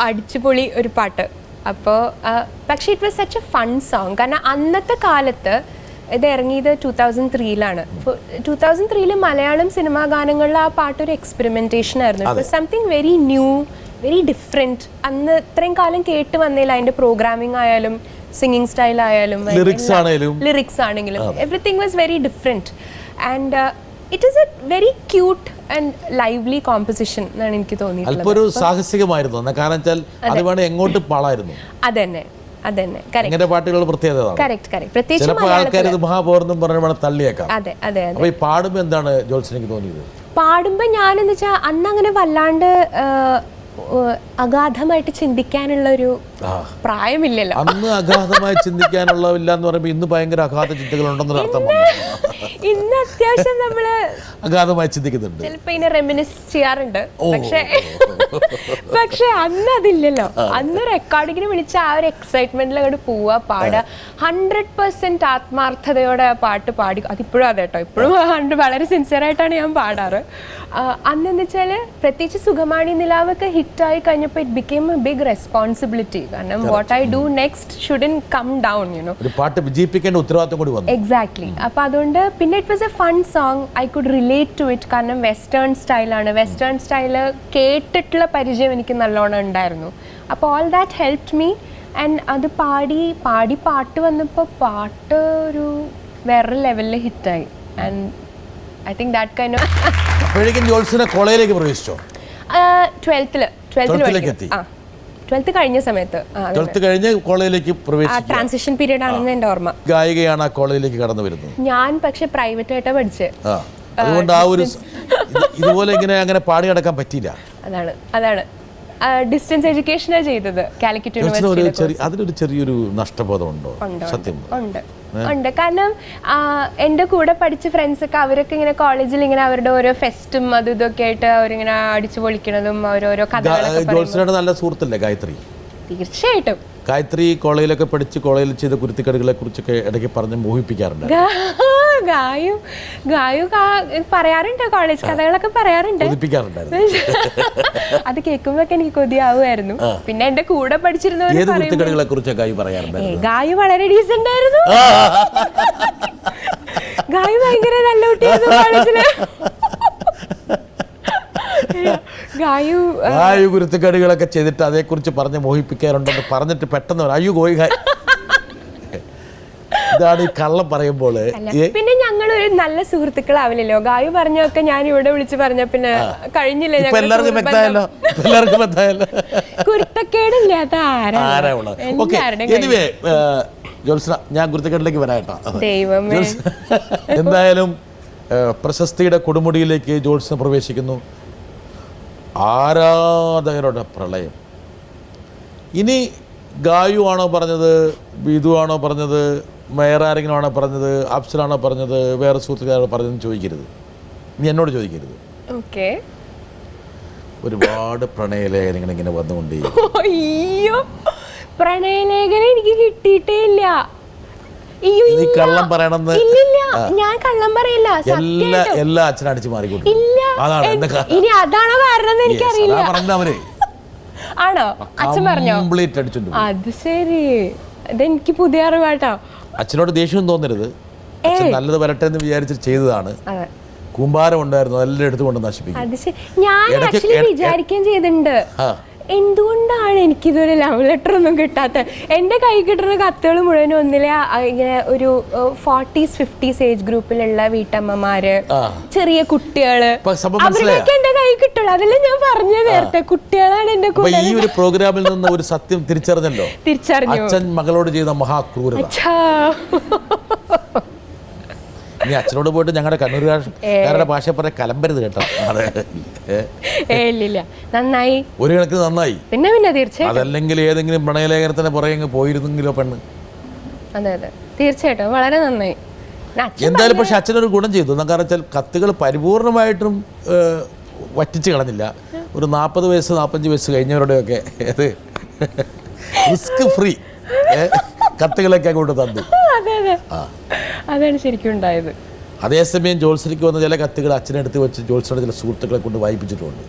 B: അടിച്ചുപൊളി ഒരു പാട്ട്. അപ്പോൾ പക്ഷേ it was such A fun song. കാരണം അന്നത്തെ കാലത്ത് ഇത് ഇറങ്ങിയത് 2003 അപ്പോൾ 2003 മലയാളം സിനിമാ ഗാനങ്ങളിൽ ആ പാട്ടൊരു എക്സ്പെരിമെൻറ്റേഷൻ ആയിരുന്നു. It was something very new, very different. അന്ന് ഇത്രയും കാലം കേട്ട് വന്നതിൽ അതിൻ്റെ പ്രോഗ്രാമിംഗ് ആയാലും സിംഗിങ് സ്റ്റൈൽ ആയാലും ലിറിക്സ് ആണെങ്കിലും everything was very different. And it is A very cute and lively composition എന്നാണ് എനിക്ക് തോന്നിയിട്ടുള്ളത്.
A: ഒരു സാഹസികമായിരുന്നു. കാരണം വെച്ചാൽ അത് വേണേ എങ്ങോട്ട് പാളായിരുന്നു.
B: അതന്നെ
A: പാട്ടുകൾ പാടുമ്പോ എന്താണ് ജ്യോത്സനയ്ക്ക് തോന്നിയത്?
B: പാടുമ്പോ ഞാനെന്ന് വെച്ചാൽ അന്ന് അങ്ങനെ വല്ലാണ്ട് അഗാധമായിട്ട് ചിന്തിക്കാനുള്ള ഒരു പ്രായമില്ലല്ലോ.
A: അന്ന് അഗാധമായി ചിന്തിക്കാനുള്ളവില്ല എന്ന് പറയുമ്പോൾ ഇന്ന് ഭയങ്കര അഗാധ ചിന്തകളുണ്ടെന്നൊരു അർത്ഥം.
B: ഇന്ന് അത്യാവശ്യം നമ്മള്
A: അഗാധമായി ചിന്തിക്കുന്നുണ്ട്,
B: ചിലപ്പോ ഇതിനെ റെമിനിസ് ചെയ്യാറുണ്ട്. പക്ഷെ അന്ന് അതില്ലല്ലോ. അന്ന് റെക്കോർഡിങ്ങിന് വിളിച്ച ആ ഒരു എക്സൈറ്റ്മെന്റിൽ അങ്ങോട്ട് പോവാ, പാടുക, 100% ആത്മാർത്ഥതയോടെ ആ പാട്ട് പാടി. അതിപ്പോഴും അതെ കേട്ടോ, ഇപ്പോഴും വളരെ സിൻസിയർ ആയിട്ടാണ് ഞാൻ പാടാറ്. അന്നെന്ന് വെച്ചാൽ പ്രത്യേകിച്ച് സുഖമാണി നിലാവൊക്കെ ഹിറ്റായി കഴിഞ്ഞപ്പോൾ it became a big responsibility. കാരണം what I do next shouldn't come down, you know.
A: ഒരു പാട്ട് വിജയിപ്പിക്കേണ്ട ഉത്തരവാദിത്തം കൂടി വന്നു.
B: എക്സാക്ട്ലി. അപ്പോൾ അതുകൊണ്ട് പിന്നെ it was A fun song. I could relate to it. കാരണം വെസ്റ്റേൺ സ്റ്റൈലാണ്. വെസ്റ്റേൺ സ്റ്റൈല് കേട്ടിട്ടുള്ള പരിചയം എനിക്ക് നല്ലോണം ഉണ്ടായിരുന്നു. അപ്പോൾ all that helped me. And അത് പാടി പാട്ട് വന്നപ്പോൾ പാട്ട് ഒരു വേറെ ലെവലിൽ ഹിറ്റായി. And I think that kind of.
A: അപ്പോഴേക്കും ജ്യോത്സന കോളേജിലേക്ക് പ്രവേശിച്ചോ?
B: 12th കഴിഞ്ഞ സമയത്ത്.
A: 12th കഴിഞ്ഞ് കോളേജിലേക്ക് പ്രവേശിച്ചു.
B: ട്രാൻസിഷൻ പീരീഡ് ആണെന്ന് എൻ്റെ ഓർമ്മ.
A: ഗായികയാണ് ആ കോളേജിലേക്ക് കടന്നു വരുന്നത്.
B: ഞാൻ പക്ഷെ പ്രൈവറ്റ് ആയിട്ടാണ് പഠിച്ചത്.
A: അതുകൊണ്ട് ആ ഒരു ഇതുപോലെ അങ്ങനെ പാടി നടക്കാൻ പറ്റിയില്ല.
B: അതാണ് ഡിസ്റ്റൻസ് എഡ്യൂക്കേഷനാണ് ചെയ്തത് കാലിക്കറ്റ് യൂണിവേഴ്സിറ്റി.
A: അതിലൊരു ചെറിയൊരു നഷ്ടബോധമുണ്ടോ? സത്യം
B: ഉണ്ട്. കാരണം എൻ്റെ കൂടെ പഠിച്ച ഫ്രണ്ട്സൊക്കെ അവരൊക്കെ ഇങ്ങനെ കോളേജിൽ ഇങ്ങനെ അവരുടെ ഓരോ ഫെസ്റ്റും അതും ഇതൊക്കെ ആയിട്ട് അവരിങ്ങനെ അടിച്ചു പൊളിക്കണതും ഓരോരോ
A: കഥകളൊക്കെ. നല്ല സുഹൃത്തല്ലേ ഗായത്രി?
B: തീർച്ചയായിട്ടും.
A: ഗായത്രി കോളേജിലൊക്കെ പഠിച്ച് കോളേജിൽ ചെയ്ത കുരുത്തിക്കടുകളെ കുറിച്ചൊക്കെ ഇടയ്ക്ക് പറഞ്ഞ് മോഹിപ്പിക്കാറുണ്ട്.
B: ഗായു പറയാറുണ്ട്, കോളേജ് കഥകളൊക്കെ പറയാറുണ്ട്. അത് കേൾക്കുമ്പോഴൊക്കെ എനിക്ക് കൊതിയാവുമായിരുന്നു. പിന്നെ എന്റെ കൂടെ പഠിച്ചിരുന്നവര് ഗായു വളരെ ഡീസന്റ് ആയിരുന്നു, ഗായു ഭയങ്കര നല്ല കുട്ടിയായിരുന്നു കോളേജില്.
A: ഗായു കുരുത്തക്കേടുകളൊക്കെ ചെയ്തിട്ട് അതേക്കുറിച്ച് പറഞ്ഞ് മോഹിപ്പിക്കാറുണ്ടെന്ന് പറഞ്ഞിട്ട് പെട്ടെന്ന് അയ്യോ ഗോയി ഇതാണ് ഈ കള്ളം പറയുമ്പോൾ.
B: പിന്നെ ഞങ്ങൾ ഒരു നല്ല സുഹൃത്തുക്കളാവില്ലല്ലോ. ഗായു പറഞ്ഞൊക്കെ ഞാൻ ഇവിടെ വിളിച്ച് പറഞ്ഞ പിന്നെ കഴിഞ്ഞില്ലേ, കുരുത്തക്കേടില്ലാത്ത
A: ജോത്സന, ഞാൻ കുരുത്തക്കേടിലേക്ക് വരാട്ടോ.
B: ദൈവമേ.
A: എന്തായാലും പ്രശസ്തിയുടെ കൊടുമുടിയിലേക്ക് ജോത്സന പ്രവേശിക്കുന്നു. ആരാധകരുടെ പ്രളയം. ഇനി ഗായു ആണോ പറഞ്ഞത്, ബിദു ആണോ പറഞ്ഞത്, വേറെ ആരെങ്കിലും ആണോ പറഞ്ഞത്, അഫ്സലാണോ പറഞ്ഞത്, വേറെ സുഹൃത്തുക്കളാണോ പറഞ്ഞതെന്ന് ചോദിക്കരുത്, നീ എന്നോട് ചോദിക്കരുത്. ഒരുപാട് പ്രണയലേഖനങ്ങൾ ഇങ്ങനെ വന്നുകൊണ്ടേ.
B: അയ്യോ, പ്രണയലേഖനം എനിക്ക് കിട്ടിയിട്ടേ ഇല്ല.
A: നീ കള്ളം പറയണമെന്ന്.
B: ഞാൻ കള്ളം പറയില്ല,
A: എല്ലാ അച്ഛനും അടിച്ചു മാറിക്കൊണ്ട്.
B: ഇനി അതാണോ കാരണം എനിക്കറിയില്ല. ആണോ? അച്ഛൻ പറഞ്ഞോ? അത് ശരി, ഇതെനിക്ക് പുതിയ അറിവാട്ടോ.
A: അച്ഛനോട് ദേഷ്യം തോന്നരുത്, അച്ഛൻ നല്ലത് വരട്ടെ എന്ന് വിചാരിച്ചിട്ട് ചെയ്തതാണ്. കൂമ്പാരം ഉണ്ടായിരുന്നു, എല്ലാം എടുത്തുകൊണ്ട് നശിപ്പിക്കും.
B: ഞാൻ വിചാരിക്കുകയും ചെയ്തിട്ടുണ്ട്, എന്തുകൊണ്ടാണ് എനിക്കിതൊരു ലവ് ലെറ്റർ ഒന്നും കിട്ടാത്ത. എൻ്റെ കൈ കിട്ടുന്ന കത്തുകൾ മുഴുവനും ഒന്നിലെ ഇങ്ങനെ ഒരു 40s 50s ഏജ് ഗ്രൂപ്പിലുള്ള വീട്ടമ്മമാര്, ചെറിയ കുട്ടികള്, അവരുടെയൊക്കെ എന്റെ കൈ കിട്ടുള്ളൂ. അതല്ലേ ഞാൻ പറഞ്ഞ നേരത്തെ, കുട്ടികളാണ് എന്റെ കൂടെ.
A: ഈ ഒരു പ്രോഗ്രാമിൽ നിന്ന് ഒരു സത്യം തിരിച്ചറിഞ്ഞല്ലോ. അച്ഛൻ മകളോട് ചെയ്ത മഹാക്രൂരത. ഇനി അച്ഛനോട് പോയിട്ട് ഞങ്ങളുടെ കണ്ണൂരുകാരുടെ ഭാഷ പറയാൻ കലമ്പരുത് കേട്ടോ.
B: നന്നായി,
A: ഒരു കണക്കിന് നന്നായി.
B: പിന്നെ തീർച്ചയായും
A: അതല്ലെങ്കിൽ ഏതെങ്കിലും പ്രണയലേഖനത്തിന് പുറകെ പോയിരുന്നെങ്കിലോ പെണ്ണ്.
B: അതെ അതെ, തീർച്ചയായിട്ടും വളരെ നന്നായി.
A: എന്തായാലും പക്ഷെ അച്ഛനൊരു ഗുണം ചെയ്തു. കാരണം വെച്ചാൽ കത്തുകൾ പരിപൂർണമായിട്ടും വറ്റിച്ച് കളഞ്ഞില്ല. ഒരു 40 വയസ്സ് 45 വയസ്സ് കഴിഞ്ഞവരുടെയൊക്കെ റിസ്ക് ഫ്രീ കത്തുകളൊക്കെ അങ്ങോട്ട് തന്നു.
B: അതാണ് ശരിക്കും ഉണ്ടായത്.
A: അതേസമയം ജോത്സനയ്ക്ക് വന്ന ചില കത്തുകൾ അച്ഛനെടുത്ത് വെച്ച് ജോത്സനയുടെ ചില സുഹൃത്തുക്കളെ കൊണ്ട് വായിപ്പിച്ചിട്ടുണ്ട്.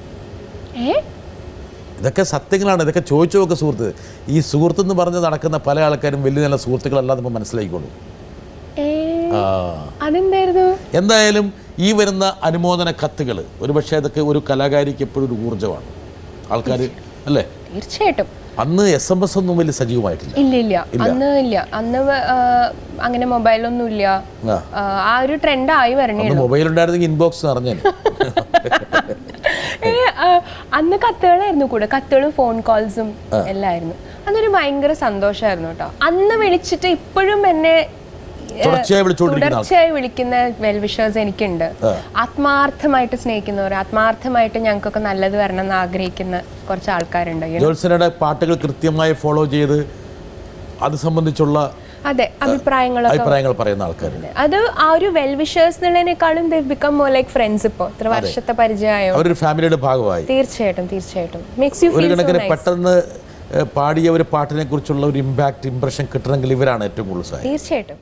A: ഇതൊക്കെ സത്യങ്ങളാണ്. ഇതൊക്കെ ചോദിച്ചു നോക്കുക സുഹൃത്ത്. ഈ സുഹൃത്തെന്ന് പറഞ്ഞ് നടക്കുന്ന പല ആൾക്കാരും വലിയ നല്ല സുഹൃത്തുക്കളല്ലാതെ നമ്മൾ മനസ്സിലാക്കിക്കോളൂ. എന്തായാലും ഈ വരുന്ന അനുമോദന കത്തുകൾ ഒരുപക്ഷെ അതൊക്കെ ഒരു കലാകാരിക്ക് എപ്പോഴും ഒരു ഊർജ്ജമാണ്. ആൾക്കാർ അല്ലേ?
B: തീർച്ചയായിട്ടും.
A: അന്ന് SMS ഒന്നും വലിയ സജീവമായിട്ടില്ല.
B: ഇല്ല അന്ന് ഇല്ല. അന്ന് അങ്ങനെ മൊബൈലൊന്നും ഇല്ല. ആ ഒരു ട്രെൻഡ് ആയി വരണേ.
A: മൊബൈൽ ഉണ്ടായിരുന്നെങ്കിൽ ഇൻബോക്സ് നിറഞ്ഞു.
B: അന്ന് കത്തുകളായിരുന്നു കൂടെ, കത്തുകളും ഫോൺ കോൾസും എല്ലായിരുന്നു. അന്നൊരു ഭയങ്കര സന്തോഷമായിരുന്നു കേട്ടോ. അന്ന് വിളിച്ചിട്ട് ഇപ്പോഴും എന്നെ തുടർച്ചയായി വിളിക്കുന്ന വെൽ വിഷേഴ്സ് എനിക്കുണ്ട്. ആത്മാർത്ഥമായിട്ട് സ്നേഹിക്കുന്നവർ, ആത്മാർത്ഥമായിട്ട് ഞങ്ങൾക്കൊക്കെ നല്ലത് വരണം എന്ന് ആഗ്രഹിക്കുന്ന കുറച്ച് ആൾക്കാരുണ്ട്.
A: ജോത്സനയുടെ പാട്ടുകൾ കൃത്യമായി ഫോളോ ചെയ്ത് അത് സംബന്ധിച്ചുള്ള
B: അഭിപ്രായങ്ങൾ
A: പറയുന്ന ആൾക്കാരുണ്ട്.
B: അത് ആ ഒരു വെൽ വിഷേഴ്സ് എന്നുള്ളതിനേക്കാളും ബിക്കം മോർ ലൈക്ക് ഫ്രണ്ട്സ്. ഇപ്പോൾ ഇത്ര വർഷത്തെ പരിചയമായോ,
A: അവരൊരു ഫാമിലിയുടെ ഭാഗമായി.
B: തീർച്ചയായിട്ടും makes you feel
A: so nice. പെട്ടെന്ന് പാടിയ ഒരു പാട്ടിനെ കുറിച്ചുള്ള ഒരു ഇംപ്രഷൻ കിട്ടണമെങ്കിൽ ഇവരാണ് ഏറ്റവും കൂടുതൽ.
B: തീർച്ചയായിട്ടും.